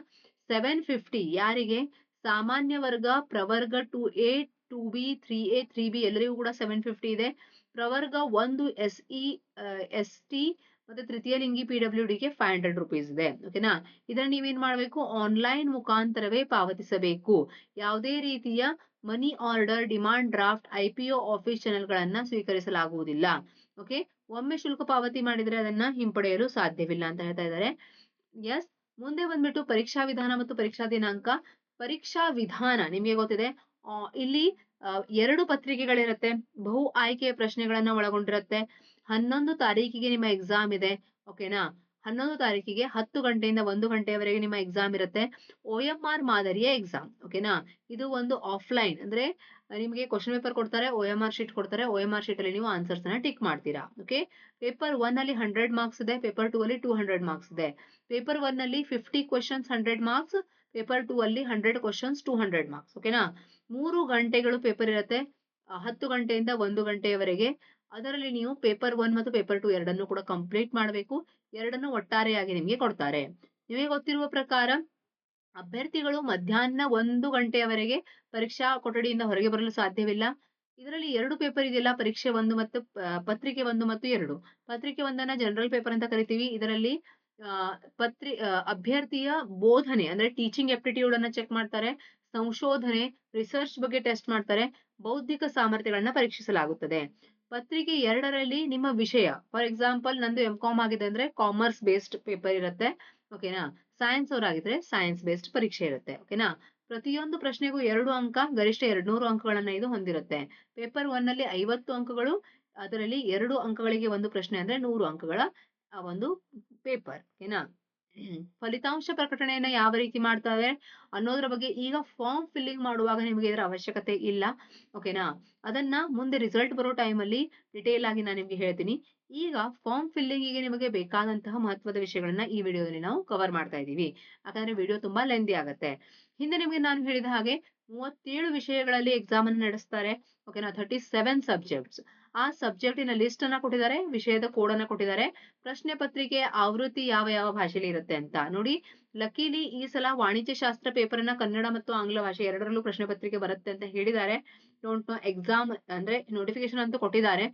750 ಯಾರಿಗೆ? ಸಾಮಾನ್ಯ ವರ್ಗ, ಪ್ರವರ್ಗ 2A, 2B, 3A, 3B ಎಲ್ಲರಿಗೂ ಕೂಡ 750 ಇದೆ. ಪ್ರವರ್ಗ 1 SE, ST ಮತ್ತೆ ತೃತೀಯ ಲಿಂಗಿ PWDಗೆ 500 ರೂಪೀಸ್ ಇದೆ. ಓಕೆನಾ. ಇದನ್ನ ನೀವೇನ್ ಮಾಡ್ಬೇಕು, ಆನ್ಲೈನ್ ಮುಖಾಂತರವೇ ಪಾವತಿಸಬೇಕು. ಯಾವುದೇ ರೀತಿಯ money order, demand draft, IPO office channel ಗಳನ್ನ ಸ್ವೀಕರಿಸಲಾಗುವುದಿಲ್ಲ. ಓಕೆ. ಒಮ್ಮೆ ಶುಲ್ಕ ಪಾವತಿ ಮಾಡಿದ್ರೆ ಅದನ್ನ ಹಿಂಪಡೆಯಲು ಸಾಧ್ಯವಿಲ್ಲ ಅಂತ ಹೇಳ್ತಾ ಇದ್ದಾರೆ. ಎಸ್. ಮುಂದೆ ಬಂದ್ಬಿಟ್ಟು ಪರೀಕ್ಷಾ ವಿಧಾನ ಮತ್ತು ಪರೀಕ್ಷಾ ದಿನಾಂಕ. ಪರೀಕ್ಷಾ ವಿಧಾನ ನಿಮಗೆ ಗೊತ್ತಿದೆ. ಇಲ್ಲಿ 2 ಪತ್ರಿಕೆಗಳಿರುತ್ತೆ. ಬಹು ಆಯ್ಕೆಯ ಪ್ರಶ್ನೆಗಳನ್ನ ಒಳಗೊಂಡಿರುತ್ತೆ. 11 ತಾರೀಕಿಗೆ ನಿಮ್ಮ ಎಕ್ಸಾಮ್ ಇದೆ. ಓಕೆನಾ. 11 ತಾರೀಕಿಗೆ 10 ಗಂಟೆಯಿಂದ 1 ಗಂಟೆಯವರೆಗೆ ನಿಮ್ಮ ಎಕ್ಸಾಮ್ ಇರುತ್ತೆ. OMR ಮಾದರಿಯ ಎಕ್ಸಾಮ್. ಓಕೆನಾ. ಇದು ಒಂದು ಆಫ್ಲೈನ್ ಅಂದ್ರೆ ನಿಮಗೆ ಕ್ವಶನ್ ಪೇಪರ್ ಕೊಡ್ತಾರೆ, OMR ಶೀಟ್ ಕೊಡ್ತಾರೆ. OMR ಶೀಟ್ ಅಲ್ಲಿ ನೀವು ಆನ್ಸರ್ಸ್ ನ ಟಿಕ್ ಮಾಡ್ತೀರಾ. ಓಕೆ. ಪೇಪರ್ 1 ಅಲ್ಲಿ 100 ಮಾರ್ಕ್ಸ್ ಇದೆ. ಪೇಪರ್ 2 ಅಲ್ಲಿ 200 ಮಾರ್ಕ್ಸ್ ಇದೆ. ಪೇಪರ್ 1 ಅಲ್ಲಿ 50 ಕ್ವಶನ್ಸ್ 100 ಮಾರ್ಕ್ಸ್. ಪೇಪರ್ 2 ಅಲ್ಲಿ 100 ಕ್ವಶನ್ಸ್ 200 ಮಾರ್ಕ್ಸ್. ಓಕೆನಾ. 3 ಗಂಟೆಗಳು ಪೇಪರ್ ಇರುತ್ತೆ. 10 ಗಂಟೆಯಿಂದ 1 ಗಂಟೆಯವರೆಗೆ. ಅದರಲ್ಲಿ ನೀವು ಪೇಪರ್ 1 ಮತ್ತು ಪೇಪರ್ 2 ಎರಡನ್ನು ಕೂಡ ಕಂಪ್ಲೀಟ್ ಮಾಡಬೇಕು. ಎರಡನ್ನು ಒಟ್ಟಾರೆಯಾಗಿ ನಿಮಗೆ ಕೊಡ್ತಾರೆ. ನಿಮಗೆ ಗೊತ್ತಿರುವ ಪ್ರಕಾರ ಅಭ್ಯರ್ಥಿಗಳು ಮಧ್ಯಾಹ್ನ 1 ಗಂಟೆಯವರೆಗೆ ಪರೀಕ್ಷಾ ಕೊಠಡಿಯಿಂದ ಹೊರಗೆ ಬರಲು ಸಾಧ್ಯವಿಲ್ಲ. ಇದರಲ್ಲಿ 2 ಪೇಪರ್ ಇದೆಯಲ್ಲ, ಪರೀಕ್ಷೆ 1 ಮತ್ತು ಪತ್ರಿಕೆ 1 ಮತ್ತು 2. ಪತ್ರಿಕೆ 1 ಜನರಲ್ ಪೇಪರ್ ಅಂತ ಕರಿತೀವಿ. ಇದರಲ್ಲಿ ಅಭ್ಯರ್ಥಿಯ ಬೋಧನೆ ಅಂದ್ರೆ ಟೀಚಿಂಗ್ ಆಪ್ಟಿಟ್ಯೂಡ್ ಅನ್ನ ಚೆಕ್ ಮಾಡ್ತಾರೆ. ಸಂಶೋಧನೆ, ರಿಸರ್ಚ್ ಬಗ್ಗೆ ಟೆಸ್ಟ್ ಮಾಡ್ತಾರೆ. ಬೌದ್ಧಿಕ ಸಾಮರ್ಥ್ಯಗಳನ್ನ ಪರೀಕ್ಷಿಸಲಾಗುತ್ತದೆ. ಪತ್ರಿಕೆ 2ರಲ್ಲಿ ನಿಮ್ಮ ವಿಷಯ, ಫಾರ್ ಎಕ್ಸಾಂಪಲ್ ನಂದು MCOM ಆಗಿದೆ ಅಂದ್ರೆ ಕಾಮರ್ಸ್ ಬೇಸ್ಡ್ ಪೇಪರ್ ಇರುತ್ತೆ. ಓಕೆನಾ. ಸೈನ್ಸ್ ಅವರಾಗಿದ್ರೆ ಸೈನ್ಸ್ ಬೇಸ್ಡ್ ಪರೀಕ್ಷೆ ಇರುತ್ತೆ. ಓಕೆನಾ. ಪ್ರತಿಯೊಂದು ಪ್ರಶ್ನೆಗೂ 2 ಅಂಕ, ಗರಿಷ್ಠ 200 ಅಂಕಗಳನ್ನ ಇದು ಹೊಂದಿರುತ್ತೆ. ಪೇಪರ್ 1 ನಲ್ಲಿ 50 ಅಂಕಗಳು, ಅದರಲ್ಲಿ 2 ಅಂಕಗಳಿಗೆ ಒಂದು ಪ್ರಶ್ನೆ ಅಂದ್ರೆ 100 ಅಂಕಗಳ ಒಂದು ಪೇಪರ್. ಓಕೆನಾ. ಫಲಿತಾಂಶ ಪ್ರಕಟಣೆಯನ್ನ ಯಾವ ರೀತಿ ಮಾಡ್ತಾರೆ ಅನ್ನೋದ್ರ ಬಗ್ಗೆ ಈಗ ಫಾರ್ಮ್ ಫಿಲ್ಲಿಂಗ್ ಮಾಡುವಾಗ ನಿಮಗೆ ಇದರ ಅವಶ್ಯಕತೆ ಇಲ್ಲ. ಓಕೆನಾ. ಅದನ್ನ ಮುಂದೆ ರಿಸಲ್ಟ್ ಬರೋ ಟೈಮಲ್ಲಿ ಡಿಟೇಲ್ ಆಗಿ ನಾನು ನಿಮ್ಗೆ ಹೇಳ್ತೀನಿ. ಈಗ ಫಾರ್ಮ್ ಫಿಲ್ಲಿಂಗಿಗೆ ನಿಮಗೆ ಬೇಕಾದಂತಹ ಮಹತ್ವದ ವಿಷಯಗಳನ್ನ ಈ ವಿಡಿಯೋದಲ್ಲಿ ನಾವು ಕವರ್ ಮಾಡ್ತಾ ಇದ್ದೀವಿ. ಯಾಕಂದ್ರೆ ವಿಡಿಯೋ ತುಂಬಾ ಲೆಂದಿ ಆಗುತ್ತೆ. ಹಿಂದೆ ನಿಮಗೆ ನಾನು ಹೇಳಿದ ಹಾಗೆ 37 ವಿಷಯಗಳಲ್ಲಿ ಎಕ್ಸಾಮ್ ಅನ್ನು ನಡೆಸ್ತಾರೆ. ಓಕೆನಾ. 37 ಸಬ್ಜೆಕ್ಟ್ಸ್. ಆ ಸಬ್ಜೆಕ್ಟಿನ ಲಿಸ್ಟ್ ಅನ್ನ ಕೊಟ್ಟಿದ್ದಾರೆ, ವಿಷಯದ ಕೋಡ್ ಅನ್ನ ಕೊಟ್ಟಿದ್ದಾರೆ. ಪ್ರಶ್ನೆ ಪತ್ರಿಕೆ ಆವೃತ್ತಿ ಯಾವ ಯಾವ ಭಾಷೆಯಲ್ಲಿ ಇರುತ್ತೆ ಅಂತ ನೋಡಿ. ಲಕ್ಕೀಲಿ ಈ ಸಲ ವಾಣಿಜ್ಯ ಶಾಸ್ತ್ರ ಪೇಪರ್ ಅನ್ನ ಕನ್ನಡ ಮತ್ತು ಆಂಗ್ಲ ಭಾಷೆ ಎರಡರಲ್ಲೂ ಪ್ರಶ್ನೆ ಪತ್ರಿಕೆ ಬರುತ್ತೆ ಅಂತ ಹೇಳಿದ್ದಾರೆ. ಡೋಂಟ್ ನೋ ಎಕ್ಸಾಮ್ ಅಂದ್ರೆ ನೋಟಿಫಿಕೇಶನ್ ಅಂತೂ ಕೊಟ್ಟಿದ್ದಾರೆ.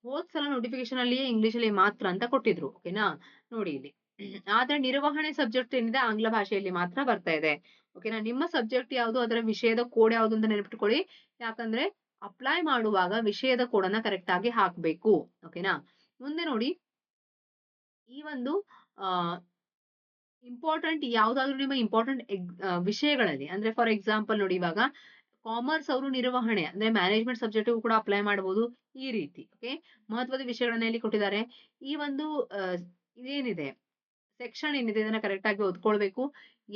ಹೋದ್ ಸಲ ನೋಟಿಫಿಕೇಶನ್ ಅಲ್ಲಿ ಇಂಗ್ಲಿಷ್ ಅಲ್ಲಿ ಮಾತ್ರ ಅಂತ ಕೊಟ್ಟಿದ್ರು. ಓಕೆನಾ. ನೋಡಿ ಇಲ್ಲಿ. ಆದ್ರೆ ನಿರ್ವಹಣೆ ಸಬ್ಜೆಕ್ಟ್ ಏನಿದೆ ಆಂಗ್ಲ ಭಾಷೆಯಲ್ಲಿ ಮಾತ್ರ ಬರ್ತಾ ಇದೆ. ಓಕೆನಾ. ನಿಮ್ಮ ಸಬ್ಜೆಕ್ಟ್ ಯಾವುದು, ಅದರ ವಿಷಯದ ಕೋಡ್ ಯಾವುದು ಅಂತ ನೆನಪಿಟ್ಕೊಳ್ಳಿ. ಯಾಕಂದ್ರೆ ಅಪ್ಲೈ ಮಾಡುವಾಗ ವಿಷಯದ ಕೋಡನ್ನ ಕರೆಕ್ಟ್ ಆಗಿ ಹಾಕ್ಬೇಕು. ಓಕೆನಾ. ಮುಂದೆ ನೋಡಿ, ಈ ಒಂದು ಇಂಪಾರ್ಟೆಂಟ್ ಯಾವ್ದಾದ್ರು ನಿಮ್ಮ ಇಂಪಾರ್ಟೆಂಟ್ ವಿಷಯಗಳಲ್ಲಿ ಅಂದ್ರೆ ಫಾರ್ ಎಕ್ಸಾಂಪಲ್ ನೋಡಿ, ಇವಾಗ ಕಾಮರ್ಸ್ ಅವರು ನಿರ್ವಹಣೆ ಅಂದ್ರೆ ಮ್ಯಾನೇಜ್ಮೆಂಟ್ ಸಬ್ಜೆಕ್ಟ್ ಕೂಡ ಅಪ್ಲೈ ಮಾಡಬಹುದು. ಈ ರೀತಿ ಓಕೆ ಮಹತ್ವದ ವಿಷಯಗಳನ್ನ ಇಲ್ಲಿ ಕೊಟ್ಟಿದ್ದಾರೆ. ಈ ಒಂದು ಇದೇನಿದೆ ಸೆಕ್ಷನ್ ಏನಿದೆ ಇದನ್ನ ಕರೆಕ್ಟ್ ಆಗಿ ಓದ್ಕೊಳ್ಬೇಕು.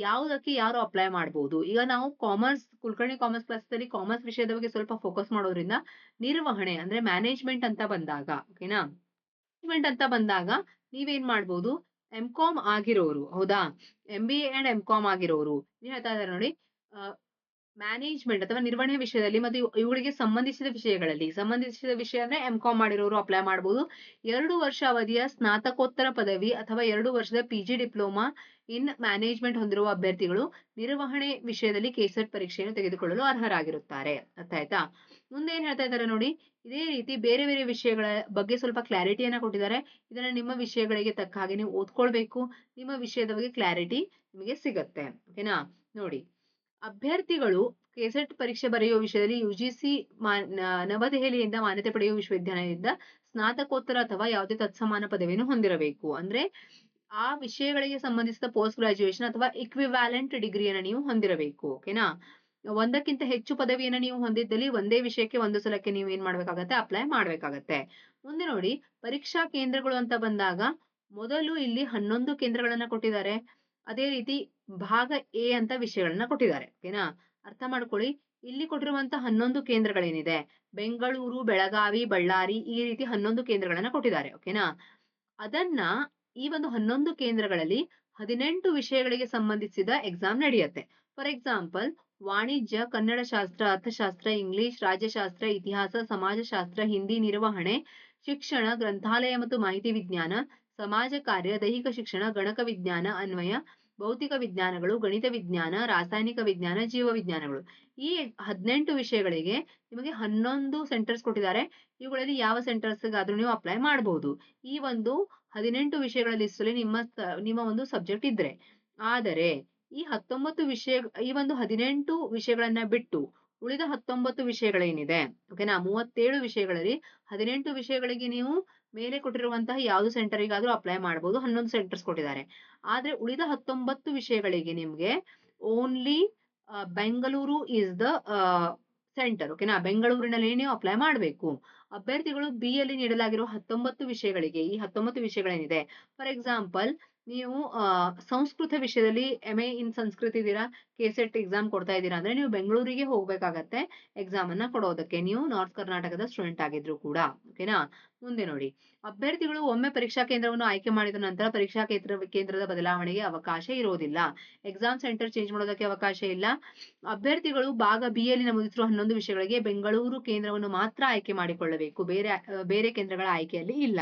ಯಾವುದಕ್ಕೆ ಯಾರು ಅಪ್ಲೈ ಮಾಡಬಹುದು. ಈಗ ನಾವು commerce, Kulkarni commerce class commerce ವಿಷಯದ ಬಗ್ಗೆ ಸ್ವಲ್ಪ ಫೋಕಸ್ ಮಾಡೋದ್ರಿಂದ ನಿರ್ವಹಣೆ ಅಂದ್ರೆ ಮ್ಯಾನೇಜ್ಮೆಂಟ್ ಅಂತ ಬಂದಾಗ, ಓಕೆನಾ, ಮ್ಯಾನೇಜ್ಮೆಂಟ್ ಅಂತ ಬಂದಾಗ ನೀವೇನ್ ಮಾಡ್ಬೋದು, MCOM ಆಗಿರೋರು, ಹೌದಾ, MBA ಅಂಡ್ MCOM ಆಗಿರೋರು, ಏನ್ ಹೇಳ್ತಾ ಇದಾರೆ ನೋಡಿ, ಮ್ಯಾನೇಜ್ಮೆಂಟ್ ಅಥವಾ ನಿರ್ವಹಣೆ ವಿಷಯದಲ್ಲಿ ಮತ್ತು ಇವುಗಳಿಗೆ ಸಂಬಂಧಿಸಿದ ವಿಷಯ ಅಂದ್ರೆ ಎಂ.ಕಾಮ್ ಮಾಡಿರೋರು ಅಪ್ಲೈ ಮಾಡಬಹುದು. 2 ವರ್ಷ ಅವಧಿಯ ಸ್ನಾತಕೋತ್ತರ ಪದವಿ ಅಥವಾ 2 ವರ್ಷದ ಪಿಜಿ ಡಿಪ್ಲೊಮಾ ಇನ್ ಮ್ಯಾನೇಜ್ಮೆಂಟ್ ಹೊಂದಿರುವ ಅಭ್ಯರ್ಥಿಗಳು ನಿರ್ವಹಣೆ ವಿಷಯದಲ್ಲಿ ಕೆಸೆಟ್ ಪರೀಕ್ಷೆಯನ್ನು ತೆಗೆದುಕೊಳ್ಳಲು ಅರ್ಹರಾಗಿರುತ್ತಾರೆ. ಅರ್ಥ ಆಯ್ತಾ? ಮುಂದೆ ಏನ್ ಹೇಳ್ತಾ ಇದ್ದಾರೆ ನೋಡಿ, ಇದೇ ರೀತಿ ಬೇರೆ ಬೇರೆ ವಿಷಯಗಳ ಬಗ್ಗೆ ಸ್ವಲ್ಪ ಕ್ಲಾರಿಟಿಯನ್ನ ಕೊಟ್ಟಿದ್ದಾರೆ. ಇದನ್ನ ನಿಮ್ಮ ವಿಷಯಗಳಿಗೆ ತಕ್ಕ ಹಾಗೆ ನೀವು ಓದ್ಕೊಳ್ಬೇಕು. ನಿಮ್ಮ ವಿಷಯದ ಬಗ್ಗೆ ಕ್ಲಾರಿಟಿ ನಿಮಗೆ ಸಿಗತ್ತೆ. ಓಕೆನಾ? ನೋಡಿ, ಅಭ್ಯರ್ಥಿಗಳು ಕೆಸೆಟ್ ಪರೀಕ್ಷೆ ಬರೆಯುವ ವಿಷಯದಲ್ಲಿ ಯುಜಿಸಿ ನವದೆಹಲಿಯಿಂದ ಮಾನ್ಯತೆ ಪಡೆಯುವ ವಿಶ್ವವಿದ್ಯಾಲಯದಿಂದ ಸ್ನಾತಕೋತ್ತರ ಅಥವಾ ಯಾವುದೇ ತತ್ಸಮಾನ ಪದವಿಯನ್ನು ಹೊಂದಿರಬೇಕು. ಅಂದ್ರೆ ಆ ವಿಷಯಗಳಿಗೆ ಸಂಬಂಧಿಸಿದ ಪೋಸ್ಟ್ ಗ್ರಾಜುಯೇಷನ್ ಅಥವಾ ಇಕ್ವಿವ್ಯಾಲೆಂಟ್ ಡಿಗ್ರಿಯನ್ನು ನೀವು ಹೊಂದಿರಬೇಕು. ಓಕೆನಾ? ಒಂದಕ್ಕಿಂತ ಹೆಚ್ಚು ಪದವಿಯನ್ನು ನೀವು ಹೊಂದಿದ್ದಲ್ಲಿ ಒಂದೇ ವಿಷಯಕ್ಕೆ ಒಂದು ಸಲಕ್ಕೆ ನೀವು ಏನ್ ಮಾಡ್ಬೇಕಾಗತ್ತೆ, ಅಪ್ಲೈ ಮಾಡ್ಬೇಕಾಗತ್ತೆ. ಮುಂದೆ ನೋಡಿ, ಪರೀಕ್ಷಾ ಕೇಂದ್ರಗಳು ಅಂತ ಬಂದಾಗ ಮೊದಲು ಇಲ್ಲಿ 11 ಕೇಂದ್ರಗಳನ್ನ ಕೊಟ್ಟಿದ್ದಾರೆ. ಅದೇ ರೀತಿ ಭಾಗ ಎ ಅಂತ ವಿಷಯಗಳನ್ನ ಕೊಟ್ಟಿದ್ದಾರೆ. ಓಕೆನಾ? ಅರ್ಥ ಮಾಡ್ಕೊಳ್ಳಿ. ಇಲ್ಲಿ ಕೊಟ್ಟಿರುವಂತಹ 11 ಕೇಂದ್ರಗಳೇನಿದೆ, ಬೆಂಗಳೂರು, ಬೆಳಗಾವಿ, ಬಳ್ಳಾರಿ, ಈ ರೀತಿ 11 ಕೇಂದ್ರಗಳನ್ನ ಕೊಟ್ಟಿದ್ದಾರೆ. ಓಕೆನಾ? ಅದನ್ನ ಈ ಒಂದು 11 ಕೇಂದ್ರಗಳಲ್ಲಿ 18 ವಿಷಯಗಳಿಗೆ ಸಂಬಂಧಿಸಿದ ಎಕ್ಸಾಮ್ ನಡೆಯುತ್ತೆ. ಫಾರ್ ಎಕ್ಸಾಂಪಲ್, ವಾಣಿಜ್ಯ, ಕನ್ನಡ ಶಾಸ್ತ್ರ, ಅರ್ಥಶಾಸ್ತ್ರ, ಇಂಗ್ಲಿಷ್, ರಾಜ್ಯಶಾಸ್ತ್ರ, ಇತಿಹಾಸ, ಸಮಾಜಶಾಸ್ತ್ರ, ಹಿಂದಿ, ನಿರ್ವಹಣೆ, ಶಿಕ್ಷಣ, ಗ್ರಂಥಾಲಯ ಮತ್ತು ಮಾಹಿತಿ ವಿಜ್ಞಾನ, ಸಮಾಜ ಕಾರ್ಯ, ದೈಹಿಕ ಶಿಕ್ಷಣ, ಗಣಕ ವಿಜ್ಞಾನ, ಅನ್ವಯ, ಭೌತಿಕ ವಿಜ್ಞಾನಗಳು, ಗಣಿತ ವಿಜ್ಞಾನ, ರಾಸಾಯನಿಕ ವಿಜ್ಞಾನ, ಜೀವ ವಿಜ್ಞಾನಗಳು. ಈ 18 ವಿಷಯಗಳಿಗೆ ನಿಮಗೆ 11 ಸೆಂಟರ್ಸ್ ಕೊಟ್ಟಿದ್ದಾರೆ. ಇವುಗಳಲ್ಲಿ ಯಾವ ಸೆಂಟರ್ಸ್ಗಾದ್ರೂ ನೀವು ಅಪ್ಲೈ ಮಾಡಬಹುದು. ಈ ಒಂದು 18 ವಿಷಯಗಳ ಲಿಸ್ಟಲ್ಲಿ ನಿಮ್ಮ ಒಂದು ಸಬ್ಜೆಕ್ಟ್ ಇದ್ರೆ. ಆದರೆ ಈ 18 ವಿಷಯಗಳನ್ನ ಬಿಟ್ಟು ಉಳಿದ 19 ವಿಷಯಗಳೇನಿದೆ, ಓಕೆನಾ, 37 ವಿಷಯಗಳಲ್ಲಿ 18 ವಿಷಯಗಳಿಗೆ ನೀವು ಮೇಲೆ ಕೊಟ್ಟಿರುವಂತಹ ಯಾವ್ದು ಸೆಂಟರಿಗಾದ್ರೂ ಅಪ್ಲೈ ಮಾಡಬಹುದು. 11 ಸೆಂಟರ್ಸ್ ಕೊಟ್ಟಿದ್ದಾರೆ. ಆದ್ರೆ ಉಳಿದ 19 ವಿಷಯಗಳಿಗೆ ನಿಮ್ಗೆ only Bengaluru is the centre. ಓಕೆನಾ? ಬೆಂಗಳೂರಿನಲ್ಲಿ ನೀವು ಅಪ್ಲೈ ಮಾಡಬೇಕು. ಅಭ್ಯರ್ಥಿಗಳು ಬಿ ಯಲ್ಲಿ ನೀಡಲಾಗಿರುವ 19 ವಿಷಯಗಳಿಗೆ, ಈ 19 ವಿಷಯಗಳೇನಿದೆ, ಫಾರ್ ಎಕ್ಸಾಂಪಲ್ ನೀವು ಸಂಸ್ಕೃತ ವಿಷಯದಲ್ಲಿ MA ಇನ್ ಸಂಸ್ಕೃತ ಇದ್ದೀರಾ, ಕೆಸೆಟ್ ಎಕ್ಸಾಮ್ ಕೊಡ್ತಾ ಇದ್ದೀರಾ ಅಂದ್ರೆ ನೀವು ಬೆಂಗಳೂರಿಗೆ ಹೋಗ್ಬೇಕಾಗತ್ತೆ ಎಕ್ಸಾಮ್ ಅನ್ನ ಕೊಡೋದಕ್ಕೆ, ನೀವು ನಾರ್ತ್ ಕರ್ನಾಟಕದ ಸ್ಟೂಡೆಂಟ್ ಆಗಿದ್ರು ಕೂಡ. ಓಕೆನಾ? ಮುಂದೆ ನೋಡಿ, ಅಭ್ಯರ್ಥಿಗಳು ಒಮ್ಮೆ ಪರೀಕ್ಷಾ ಕೇಂದ್ರವನ್ನು ಆಯ್ಕೆ ಮಾಡಿದ ನಂತರ ಪರೀಕ್ಷಾ ಕೇಂದ್ರದ ಬದಲಾವಣೆಗೆ ಅವಕಾಶ ಇರೋದಿಲ್ಲ. ಎಕ್ಸಾಮ್ ಸೆಂಟರ್ ಚೇಂಜ್ ಮಾಡೋದಕ್ಕೆ ಅವಕಾಶ ಇಲ್ಲ. ಅಭ್ಯರ್ಥಿಗಳು ಭಾಗ ಬಿ ಯಲ್ಲಿ ನಮೂದಿಸಿರುವ 11 ವಿಷಯಗಳಿಗೆ ಬೆಂಗಳೂರು ಕೇಂದ್ರವನ್ನು ಮಾತ್ರ ಆಯ್ಕೆ ಮಾಡಿಕೊಳ್ಳಬೇಕು. ಬೇರೆ ಕೇಂದ್ರಗಳ ಆಯ್ಕೆಯಲ್ಲಿ ಇಲ್ಲ.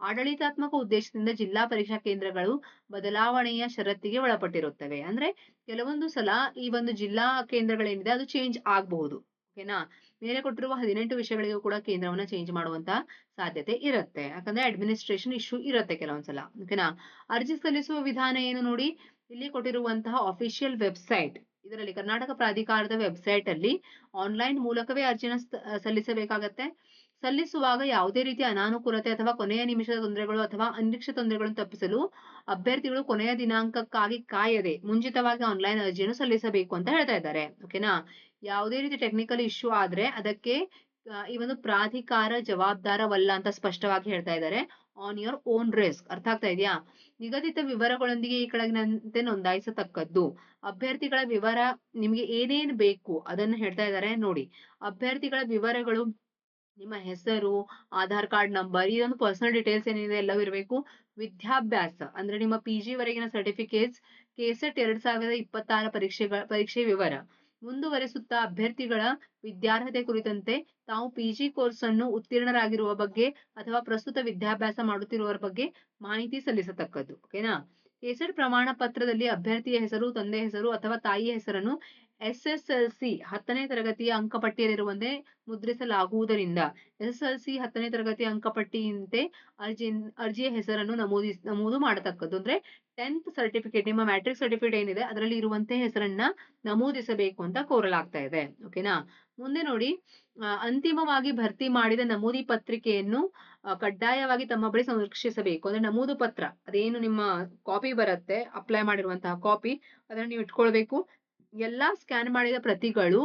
ಆಡಳಿತಾತ್ಮಕ ಉದ್ದೇಶದಿಂದ ಜಿಲ್ಲಾ ಪರೀಕ್ಷಾ ಕೇಂದ್ರಗಳು ಬದಲಾವಣೆಯ ಷರತ್ತಿಗೆ ಒಳಪಟ್ಟಿರುತ್ತವೆ. ಅಂದ್ರೆ ಕೆಲವೊಂದು ಸಲ ಈ ಒಂದು ಜಿಲ್ಲಾ ಕೇಂದ್ರಗಳೇನಿದೆ ಅದು ಚೇಂಜ್ ಆಗಬಹುದು. ಓಕೆನಾ? ಮೇಲೆ ಕೊಟ್ಟಿರುವ 18 ವಿಷಯಗಳಿಗೂ ಕೂಡ ಕೇಂದ್ರವನ್ನ ಚೇಂಜ್ ಮಾಡುವಂತ ಸಾಧ್ಯತೆ ಇರುತ್ತೆ. ಯಾಕಂದ್ರೆ ಅಡ್ಮಿನಿಸ್ಟ್ರೇಷನ್ ಇಶ್ಯೂ ಇರುತ್ತೆ ಕೆಲವೊಂದ್ಸಲ. ಓಕೆನಾ? ಅರ್ಜಿ ಸಲ್ಲಿಸುವ ವಿಧಾನ ಏನು ನೋಡಿ, ಇಲ್ಲಿ ಕೊಟ್ಟಿರುವಂತಹ ಅಫಿಷಿಯಲ್ ವೆಬ್ಸೈಟ್, ಇದರಲ್ಲಿ ಕರ್ನಾಟಕ ಪ್ರಾಧಿಕಾರದ ವೆಬ್ಸೈಟ್ ಅಲ್ಲಿ ಆನ್ಲೈನ್ ಮೂಲಕವೇ ಅರ್ಜಿನ ಸಲ್ಲಿಸಬೇಕಾಗತ್ತೆ. ಸಲ್ಲಿಸುವಾಗ ಯಾವುದೇ ರೀತಿಯ ಅನಾನುಕೂಲತೆ ಅಥವಾ ಕೊನೆಯ ನಿಮಿಷದ ತೊಂದರೆಗಳು ಅಥವಾ ಅನಿರೀಕ್ಷಿತ ತೊಂದರೆಗಳನ್ನು ತಪ್ಪಿಸಲು ಅಭ್ಯರ್ಥಿಗಳು ಕೊನೆಯ ದಿನಾಂಕಕ್ಕಾಗಿ ಕಾಯದೆ ಮುಂಚಿತವಾಗಿ ಆನ್ಲೈನ್ ಅರ್ಜಿಯನ್ನು ಸಲ್ಲಿಸಬೇಕು ಅಂತ ಹೇಳ್ತಾ ಇದ್ದಾರೆ. ಓಕೆನಾ? ಯಾವುದೇ ರೀತಿ ಟೆಕ್ನಿಕಲ್ ಇಶ್ಯೂ ಆದ್ರೆ ಅದಕ್ಕೆ ಈ ಒಂದು ಪ್ರಾಧಿಕಾರ ಜವಾಬ್ದಾರವಲ್ಲ ಅಂತ ಸ್ಪಷ್ಟವಾಗಿ ಹೇಳ್ತಾ ಇದ್ದಾರೆ. On your own risk. ಅರ್ಥ ಆಗ್ತಾ ಇದೆಯಾ? ನಿಗದಿತ ವಿವರಗಳೊಂದಿಗೆ ಈ ಕೆಳಗಿನಂತೆ ನೋಂದಾಯಿಸತಕ್ಕದ್ದು. ಅಭ್ಯರ್ಥಿಗಳ ವಿವರ ನಿಮ್ಗೆ ಏನೇನ್ ಬೇಕು ಅದನ್ನ ಹೇಳ್ತಾ ಇದ್ದಾರೆ ನೋಡಿ. ಅಭ್ಯರ್ಥಿಗಳ ವಿವರಗಳು, ನಿಮ್ಮ ಹೆಸರು, ಆಧಾರ್ ಕಾರ್ಡ್ ನಂಬರ್, ಇದೊಂದು ಪರ್ಸನಲ್ ಡೀಟೇಲ್ಸ್ ಏನಿದೆ ಎಲ್ಲವೂ ಇರಬೇಕು. ವಿದ್ಯಾಭ್ಯಾಸ ಅಂದ್ರೆ ನಿಮ್ಮ PG ವರೆಗಿನ ಸರ್ಟಿಫಿಕೇಟ್ಸ್, ಕೆಸೆಟ್ 2026 ಪರೀಕ್ಷೆ ವಿವರ. ಮುಂದುವರೆಸುತ್ತಾ ಅಭ್ಯರ್ಥಿಗಳ ವಿದ್ಯಾರ್ಹತೆ ಕುರಿತಂತೆ ತಾವು PG ಕೋರ್ಸ್ ಅನ್ನು ಉತ್ತೀರ್ಣರಾಗಿರುವ ಬಗ್ಗೆ ಅಥವಾ ಪ್ರಸ್ತುತ ವಿದ್ಯಾಭ್ಯಾಸ ಮಾಡುತ್ತಿರುವವರ ಬಗ್ಗೆ ಮಾಹಿತಿ ಸಲ್ಲಿಸತಕ್ಕದ್ದು. ಓಕೆನಾ? ಕೆಸೆಟ್ ಪ್ರಮಾಣ ಪತ್ರದಲ್ಲಿ ಅಭ್ಯರ್ಥಿಯ ಹೆಸರು, ತಂದೆ ಹೆಸರು ಅಥವಾ ತಾಯಿಯ ಹೆಸರನ್ನು SSLC 10ನೇ ತರಗತಿಯ ಅಂಕಪಟ್ಟಿಯಲ್ಲಿರುವಂತೆ ಮುದ್ರಿಸಲಾಗುವುದರಿಂದ SSLC 10ನೇ ತರಗತಿಯ ಅಂಕಪಟ್ಟಿಯಂತೆ ಅರ್ಜಿಯ ಹೆಸರನ್ನು ನಮೂದು ಮಾಡತಕ್ಕದ್ದು. ಅಂದ್ರೆ 10th ಸರ್ಟಿಫಿಕೇಟ್, ನಿಮ್ಮ ಮ್ಯಾಟ್ರಿಕ್ ಸರ್ಟಿಫಿಕೇಟ್ ಏನಿದೆ ಅದರಲ್ಲಿ ಇರುವಂತೆ ಹೆಸರನ್ನ ನಮೂದಿಸಬೇಕು ಅಂತ ಕೋರಲಾಗ್ತಾ ಇದೆ. ಓಕೆನಾ? ಮುಂದೆ ನೋಡಿ, ಅಂತಿಮವಾಗಿ ಭರ್ತಿ ಮಾಡಿದ ನಮೂದಿ ಪತ್ರಿಕೆಯನ್ನು ಕಡ್ಡಾಯವಾಗಿ ತಮ್ಮ ಬಳಿ ಸಂರಕ್ಷಿಸಬೇಕು. ಅಂದ್ರೆ ನಮೂದು ಪತ್ರ, ಅದೇನು ನಿಮ್ಮ ಕಾಪಿ ಬರುತ್ತೆ, ಅಪ್ಲೈ ಮಾಡಿರುವಂತಹ ಕಾಪಿ, ಅದನ್ನ ನೀವು ಇಟ್ಕೊಳ್ಬೇಕು. ಎಲ್ಲಾ ಸ್ಕ್ಯಾನ್ ಮಾಡಿದ ಪ್ರತಿಗಳು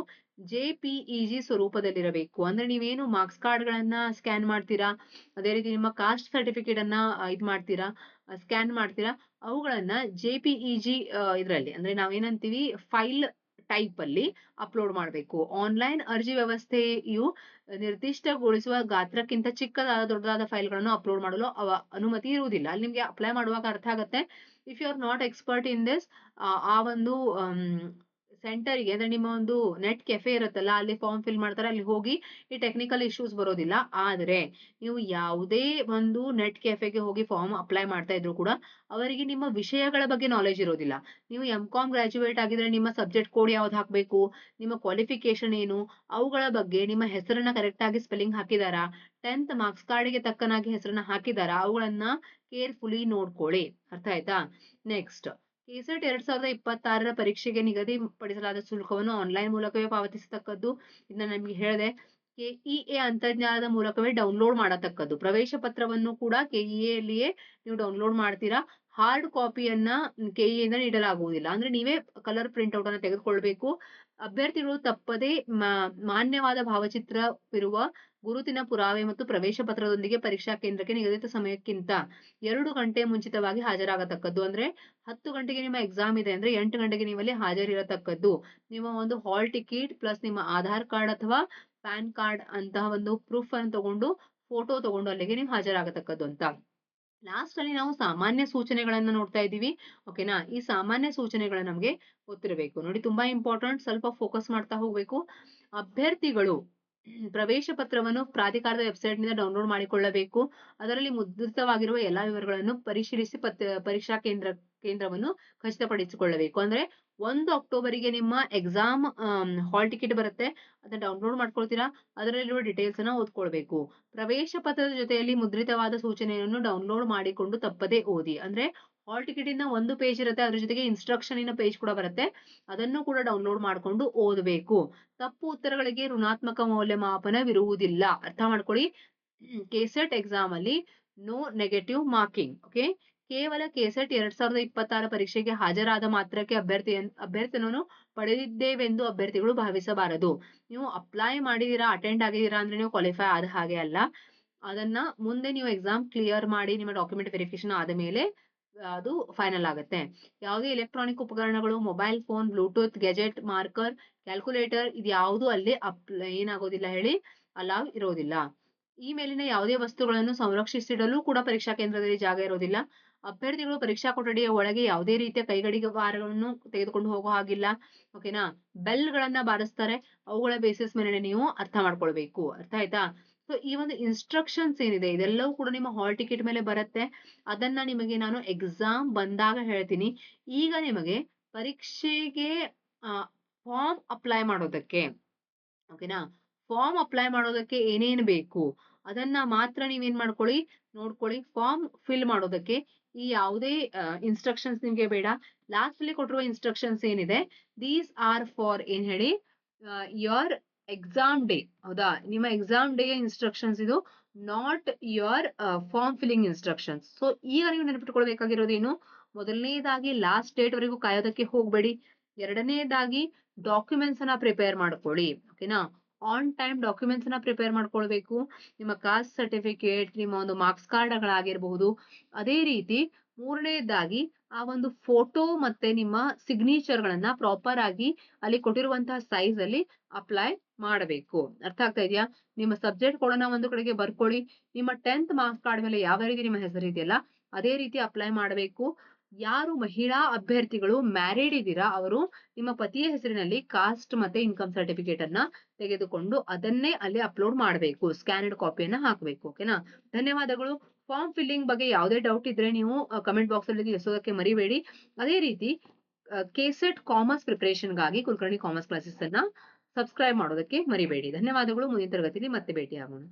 JPEG ಸ್ವರೂಪದಲ್ಲಿರಬೇಕು. ಅಂದ್ರೆ ನೀವೇನು ಮಾರ್ಕ್ಸ್ ಕಾರ್ಡ್ ಗಳನ್ನ ಸ್ಕ್ಯಾನ್ ಮಾಡ್ತೀರಾ, ಅದೇ ರೀತಿ ನಿಮ್ಮ ಕಾಸ್ಟ್ ಸರ್ಟಿಫಿಕೇಟ್ ಅನ್ನ ಸ್ಕ್ಯಾನ್ ಮಾಡ್ತೀರಾ, ಅವುಗಳನ್ನ JPEG ಇದರಲ್ಲಿ, ಅಂದ್ರೆ ನಾವೇನಂತೀವಿ ಫೈಲ್ ಟೈಪ್ ಅಲ್ಲಿ ಅಪ್ಲೋಡ್ ಮಾಡಬೇಕು. ಆನ್ಲೈನ್ ಅರ್ಜಿ ವ್ಯವಸ್ಥೆಯು ನಿರ್ದಿಷ್ಟಗೊಳಿಸುವ ಗಾತ್ರಕ್ಕಿಂತ ಚಿಕ್ಕದಾದ ದೊಡ್ಡದಾದ ಫೈಲ್ಗಳನ್ನು ಅಪ್ಲೋಡ್ ಮಾಡಲು ಅನುಮತಿ ಇರುವುದಿಲ್ಲ. ಅಲ್ಲಿ ನಿಮ್ಗೆ ಅಪ್ಲೈ ಮಾಡುವಾಗ ಅರ್ಥ ಆಗುತ್ತೆ. If you are not expert in this, ಆ ಒಂದು ಸೆಂಟರ್‌ಗೆ ಅಂದ್ರೆ ನಿಮ್ಮ ಒಂದು ನೆಟ್ ಕೆಫೆ ಇರುತ್ತಲ್ಲ, ಅಲ್ಲಿ ಫಾರ್ಮ್ ಫಿಲ್ ಮಾಡ್ತಾರೆ. ಅಲ್ಲಿ ಹೋಗಿ ಈ ಟೆಕ್ನಿಕಲ್ ಇಶ್ಯೂಸ್ ಬರೋದಿಲ್ಲ. ಆದ್ರೆ ನೀವು ಯಾವುದೇ ಒಂದು ನೆಟ್ ಕೆಫೆಗೆ ಹೋಗಿ ಫಾರ್ಮ್ ಅಪ್ಲೈ ಮಾಡ್ತಾ ಇದ್ರು ಕೂಡ ಅವರಿಗೆ ನಿಮ್ಮ ವಿಷಯಗಳ ಬಗ್ಗೆ ನಾಲೆಡ್ಜ್ ಇರೋದಿಲ್ಲ. ನೀವು ಎಂ.ಕಾಮ್ ಗ್ರಾಜ್ಯುಯೇಟ್ ಆಗಿದ್ರೆ ನಿಮ್ಮ ಸಬ್ಜೆಕ್ಟ್ ಕೋಡ್ ಯಾವ್ದು ಹಾಕ್ಬೇಕು, ನಿಮ್ಮ ಕ್ವಾಲಿಫಿಕೇಷನ್ ಏನು, ಅವುಗಳ ಬಗ್ಗೆ ನಿಮ್ಮ ಹೆಸರನ್ನ ಕರೆಕ್ಟ್ ಆಗಿ ಸ್ಪೆಲ್ಲಿಂಗ್ ಹಾಕಿದಾರಾ, 10th ಮಾರ್ಕ್ಸ್ ಕಾರ್ಡ್‌ಗೆ ತಕ್ಕನಾಗಿ ಹೆಸರನ್ನ ಹಾಕಿದಾರಾ, ಅವುಗಳನ್ನ ಕೇರ್‌ಫುಲಿ ನೋಡ್ಕೊಳ್ಳಿ. ಅರ್ಥ ಆಯ್ತಾ? ನೆಕ್ಸ್ಟ್ ಕೆಸೆಟ್ 2026ರ ಪರೀಕ್ಷೆಗೆ ನಿಗದಿಪಡಿಸಲಾದ ಶುಲ್ಕವನ್ನು ಆನ್‌ಲೈನ್ ಮೂಲಕವೇ ಪಾವತಿಸತಕ್ಕದ್ದು. ಇದನ್ನ ನಿಮ್ಗೆ ಹೇಳಿದೆ. ಕೆಇಎ ಅಂತರ್ಜಾಲದ ಮೂಲಕವೇ ಡೌನ್‌ಲೋಡ್ ಮಾಡತಕ್ಕದ್ದು. ಪ್ರವೇಶ ಪತ್ರವನ್ನು ಕೂಡ ಕೆಇಎಯಲ್ಲಿಯೇ ನೀವು ಡೌನ್‌ಲೋಡ್ ಮಾಡ್ತೀರಾ. ಹಾರ್ಡ್ ಕಾಪಿಯನ್ನ ಕೆಇಎಯಿಂದ ನೀಡಲಾಗುವುದಿಲ್ಲ. ಅಂದ್ರೆ ನೀವೇ ಕಲರ್ ಪ್ರಿಂಟ್‌ಔಟ್ ಅನ್ನ ತೆಗೆದುಕೊಳ್ಬೇಕು. ಅಭ್ಯರ್ಥಿಗಳು ತಪ್ಪದೇ ಮಾನ್ಯವಾದ ಭಾವಚಿತ್ರವಿರುವ ಗುರುತಿನ ಪುರಾವೆ ಮತ್ತು ಪ್ರವೇಶ ಪತ್ರದೊಂದಿಗೆ ಪರೀಕ್ಷಾ ಕೇಂದ್ರಕ್ಕೆ ನಿಗದಿತ ಸಮಯಕ್ಕಿಂತ 2 ಗಂಟೆ ಮುಂಚಿತವಾಗಿ ಹಾಜರಾಗತಕ್ಕದ್ದು. ಅಂದ್ರೆ 10 ಗಂಟೆಗೆ ನಿಮ್ಮ ಎಕ್ಸಾಮ್ ಇದೆ ಅಂದ್ರೆ 8 ಗಂಟೆಗೆ ನೀವಲ್ಲಿ ಹಾಜರಿರತಕ್ಕದ್ದು. ನಿಮ್ಮ ಒಂದು ಹಾಲ್ ಟಿಕೆಟ್ ಪ್ಲಸ್ ನಿಮ್ಮ ಆಧಾರ್ ಕಾರ್ಡ್ ಅಥವಾ ಪ್ಯಾನ್ ಕಾರ್ಡ್ ಅಂತಹ ಒಂದು ಪ್ರೂಫ್ ಅನ್ನು ತಗೊಂಡು ಫೋಟೋ ತಗೊಂಡು ಅಲ್ಲಿಗೆ ನೀವು ಹಾಜರಾಗತಕ್ಕದ್ದು ಅಂತ. ಲಾಸ್ಟ್ ಅಲ್ಲಿ ನಾವು ಸಾಮಾನ್ಯ ಸೂಚನೆಗಳನ್ನ ನೋಡ್ತಾ ಇದ್ದೀವಿ. ಓಕೆನಾ? ಈ ಸಾಮಾನ್ಯ ಸೂಚನೆಗಳು ನಮ್ಗೆ ಗೊತ್ತಿರಬೇಕು. ನೋಡಿ ತುಂಬಾ ಇಂಪಾರ್ಟೆಂಟ್, ಸ್ವಲ್ಪ ಫೋಕಸ್ ಮಾಡ್ತಾ ಹೋಗ್ಬೇಕು. ಅಭ್ಯರ್ಥಿಗಳು ಪ್ರವೇಶ ಪತ್ರವನ್ನು ಪ್ರಾಧಿಕಾರದ ವೆಬ್‌ಸೈಟ್‌ನಿಂದ ಡೌನ್‌ಲೋಡ್ ಮಾಡಿಕೊಳ್ಳಬೇಕು. ಅದರಲ್ಲಿ ಮುದ್ರಿತವಾಗಿರುವ ಎಲ್ಲಾ ವಿವರಗಳನ್ನು ಪರಿಶೀಲಿಸಿ ಪರೀಕ್ಷಾ ಕೇಂದ್ರವನ್ನು ಖಚಿತಪಡಿಸಿಕೊಳ್ಳಬೇಕು. ಅಂದ್ರೆ 1 ಅಕ್ಟೋಬರಿಗೆ ನಿಮ್ಮ ಎಕ್ಸಾಮ್ ಹಾಲ್ ಟಿಕೆಟ್ ಬರುತ್ತೆ. ಅದನ್ನ ಡೌನ್‌ಲೋಡ್ ಮಾಡ್ಕೊಳ್ತೀರಾ. ಅದರಲ್ಲಿರುವ ಡೀಟೇಲ್ಸ್ ಅನ್ನ ಓದ್ಕೊಳ್ಬೇಕು. ಪ್ರವೇಶ ಪತ್ರದ ಜೊತೆಯಲ್ಲಿ ಮುದ್ರಿತವಾದ ಸೂಚನೆಯನ್ನು ಡೌನ್‌ಲೋಡ್ ಮಾಡಿಕೊಂಡು ತಪ್ಪದೇ ಓದಿ. ಅಂದ್ರೆ ಹಾಲ್ ಟಿಕೆಟಿನ ಒಂದು ಪೇಜ್ ಇರುತ್ತೆ. ಅದ್ರ ಜೊತೆಗೆ ಇನ್ಸ್ಟ್ರಕ್ಷನಿನ ಪೇಜ್ ಕೂಡ ಬರುತ್ತೆ. ಅದನ್ನು ಕೂಡ ಡೌನ್‌ಲೋಡ್ ಮಾಡ್ಕೊಂಡು ಓದಬೇಕು. ತಪ್ಪು ಉತ್ತರಗಳಿಗೆ ಋಣಾತ್ಮಕ ಮೌಲ್ಯಮಾಪನವಿರುವುದಿಲ್ಲ. ಅರ್ಥ ಮಾಡ್ಕೊಳ್ಳಿ. ಕೆಸೆಟ್ ಎಕ್ಸಾಮ್ ಅಲ್ಲಿ ನೋ ನೆಗೆಟಿವ್ ಮಾರ್ಕಿಂಗ್. ಓಕೆ? ಕೇವಲ ಕೆಸೆಟ್ 2026 ಪರೀಕ್ಷೆಗೆ ಹಾಜರಾದ ಮಾತ್ರಕ್ಕೆ ಅಭ್ಯರ್ಥಿಯನ್ನು ಪಡೆದಿದ್ದೇವೆಂದು ಅಭ್ಯರ್ಥಿಗಳು ಭಾವಿಸಬಾರದು. ನೀವು ಅಪ್ಲೈ ಮಾಡಿದೀರಾ, ಅಟೆಂಡ್ ಆಗಿದೀರಾ ಅಂದ್ರೆ ನೀವು ಕ್ವಾಲಿಫೈ ಆದ ಹಾಗೆ ಅಲ್ಲ. ಅದನ್ನ ಮುಂದೆ ನೀವು ಎಕ್ಸಾಮ್ ಕ್ಲಿಯರ್ ಮಾಡಿ ನಿಮ್ಮ ಡಾಕ್ಯುಮೆಂಟ್ ವೆರಿಫಿಕೇಶನ್ ಆದ ಮೇಲೆ ಅದು ಫೈನಲ್ ಆಗುತ್ತೆ. ಯಾವುದೇ ಎಲೆಕ್ಟ್ರಾನಿಕ್ ಉಪಕರಣಗಳು, mobile phone, Bluetooth, gadget, marker, calculator ಇದ್ಯಾವುದು ಅಲ್ಲಿ ಏನಾಗೋದಿಲ್ಲ ಹೇಳಿ ಅಲೌ ಇರೋದಿಲ್ಲ. ಈ ಮೇಲಿನ ಯಾವುದೇ ವಸ್ತುಗಳನ್ನು ಸಂರಕ್ಷಿಸಿಡಲು ಕೂಡ ಪರೀಕ್ಷಾ ಕೇಂದ್ರದಲ್ಲಿ ಜಾಗ ಇರೋದಿಲ್ಲ. ಅಭ್ಯರ್ಥಿಗಳು ಪರೀಕ್ಷಾ ಕೊಠಡಿಯ ಒಳಗೆ ಯಾವುದೇ ರೀತಿಯ ಕೈಗಡಿಯಾರಗಳನ್ನು ತೆಗೆದುಕೊಂಡು ಹೋಗೋ ಹಾಗಿಲ್ಲ. ಓಕೆನಾ? ಬೆಲ್‌ಗಳನ್ನ ಬಾರಿಸ್ತಾರೆ. ಅವುಗಳ ಬೇಸಿಸ್ ಮೇಲೆ ನೀವು ಅರ್ಥ ಮಾಡ್ಕೊಳ್ಬೇಕು. ಅರ್ಥ ಆಯ್ತಾ? ಸೊ ಈ ಒಂದು ಇನ್ಸ್ಟ್ರಕ್ಷನ್ಸ್ ಏನಿದೆ ಇದೆಲ್ಲವೂ ಕೂಡ ನಿಮ್ಮ ಹಾಲ್ ಟಿಕೆಟ್ ಮೇಲೆ ಬರುತ್ತೆ. ಅದನ್ನ ನಿಮಗೆ ನಾನು ಎಕ್ಸಾಮ್ ಬಂದಾಗ ಹೇಳ್ತೀನಿ. ಈಗ ನಿಮಗೆ ಪರೀಕ್ಷೆಗೆ ಫಾರ್ಮ್ ಅಪ್ಲೈ ಮಾಡೋದಕ್ಕೆ, ಓಕೆನಾ? ಫಾರ್ಮ್ ಅಪ್ಲೈ ಮಾಡೋದಕ್ಕೆ ಏನೇನು ಬೇಕು ಅದನ್ನ ಮಾತ್ರ ನೀವೇನ್ ಮಾಡ್ಕೊಳ್ಳಿ, ನೋಡ್ಕೊಳ್ಳಿ. ಫಾರ್ಮ್ ಫಿಲ್ ಮಾಡೋದಕ್ಕೆ ಈ ಯಾವುದೇ ಇನ್ಸ್ಟ್ರಕ್ಷನ್ಸ್ ನಿಮ್ಗೆ ಬೇಡ. ಲಾಸ್ಟ್ ಅಲ್ಲಿ ಕೊಟ್ಟಿರುವ ಇನ್ಸ್ಟ್ರಕ್ಷನ್ಸ್ ಏನಿದೆ, ದೀಸ್ ಆರ್ ಫಾರ್ ಏನ್ ಹೇಳಿ ಯೋರ್ ಎಕ್ಸಾಮ್ ಡೇ. ಹೌದಾ? ನಿಮ್ಮ ಎಕ್ಸಾಮ್ ಡೇ ಇನ್ಸ್ಟ್ರಕ್ಷನ್ಸ್ ಇದು, not your form filling instructions. So ಈಗ ನೀವು ನೆನಪಿಟ್ಕೊಳ್ಬೇಕಾಗಿರೋದೇನು, ಮೊದಲನೇದಾಗಿ ಲಾಸ್ಟ್ ಡೇಟ್ ವರೆಗೂ ಕಾಯೋದಕ್ಕೆ ಹೋಗ್ಬೇಡಿ. ಎರಡನೇದಾಗಿ ಡಾಕ್ಯುಮೆಂಟ್ಸ್ ಅನ್ನ ಪ್ರಿಪೇರ್ ಮಾಡ್ಕೊಳ್ಳಿ. ಓಕೆನಾ? ಆನ್ ಟೈಮ್ ಡಾಕ್ಯುಮೆಂಟ್ಸ್ ಅನ್ನ ಪ್ರಿಪೇರ್ ಮಾಡ್ಕೊಳ್ಬೇಕು. ನಿಮ್ಮ ಕಾಸ್ಟ್ ಸರ್ಟಿಫಿಕೇಟ್, ನಿಮ್ಮ ಒಂದು ಮಾರ್ಕ್ಸ್ ಕಾರ್ಡ್‌ಗಳಾಗಿರಬಹುದು. ಅದೇ ರೀತಿ ಮೂರನೇದಾಗಿ ಆ ಒಂದು ಫೋಟೋ ಮತ್ತೆ ನಿಮ್ಮ ಸಿಗ್ನೇಚರ್‌ಗಳನ್ನ ಪ್ರಾಪರ್ ಆಗಿ ಅಲ್ಲಿ ಕೊಟ್ಟಿರುವಂತಹ ಸೈಜ್ ಅಲ್ಲಿ ಅಪ್ಲೈ ಮಾಡಬೇಕು. ಅರ್ಥ ಆಗ್ತಾ ಇದೆಯಾ? ನಿಮ್ಮ ಸಬ್ಜೆಕ್ಟ್ ಕೋಡನ್ನ ಒಂದು ಕಡೆಗೆ ಬರ್ಕೊಳ್ಳಿ. ನಿಮ್ಮ 10th ಮಾರ್ಕ್ಸ್ ಕಾರ್ಡ್ ಮೇಲೆ ಯಾವ ರೀತಿ ನಿಮ್ಮ ಹೆಸರು ಇದೆಯಲ್ಲ ಅದೇ ರೀತಿ ಅಪ್ಲೈ ಮಾಡಬೇಕು. ಯಾರು ಮಹಿಳಾ ಅಭ್ಯರ್ಥಿಗಳು ಮ್ಯಾರಿಡ್ ಇದ್ದೀರಾ ಅವರು ನಿಮ್ಮ ಪತಿಯ ಹೆಸರಿನಲ್ಲಿ ಕಾಸ್ಟ್ ಮತ್ತೆ ಇನ್ಕಮ್ ಸರ್ಟಿಫಿಕೇಟ್ ಅನ್ನ ತೆಗೆದುಕೊಂಡು ಅದನ್ನೇ ಅಲ್ಲಿ ಅಪ್ಲೋಡ್ ಮಾಡಬೇಕು. ಸ್ಕ್ಯಾನ್ಡ್ ಕಾಪಿಯನ್ನ ಹಾಕಬೇಕು. ಓಕೆನಾ? ಧನ್ಯವಾದಗಳು. ಫಾರ್ಮ್ ಫಿಲ್ಲಿಂಗ್ ಬಗ್ಗೆ ಯಾವುದೇ ಡೌಟ್ ಇದ್ರೆ ನೀವು ಕಮೆಂಟ್ ಬಾಕ್ಸ್ ಅಲ್ಲಿ ತಿಳಿಸೋದಕ್ಕೆ ಮರಿಬೇಡಿ. ಅದೇ ರೀತಿ ಕೆಸೆಟ್ ಕಾಮರ್ಸ್ ಪ್ರಿಪರೇಷನ್‌ಗಾಗಿ ಕುಲಕರ್ಣಿ ಕಾಮರ್ಸ್ ಕ್ಲಾಸಸ್ ಅನ್ನ ಸಬ್ಸ್ಕ್ರೈಬ್ ಮಾಡೋದಕ್ಕೆ ಮರಿಬೇಡಿ. ಧನ್ಯವಾದಗಳು. ಮುಂದಿನ ತರಗತಿಯಲ್ಲಿ ಮತ್ತೆ ಭೇಟಿಯಾಗೋಣ.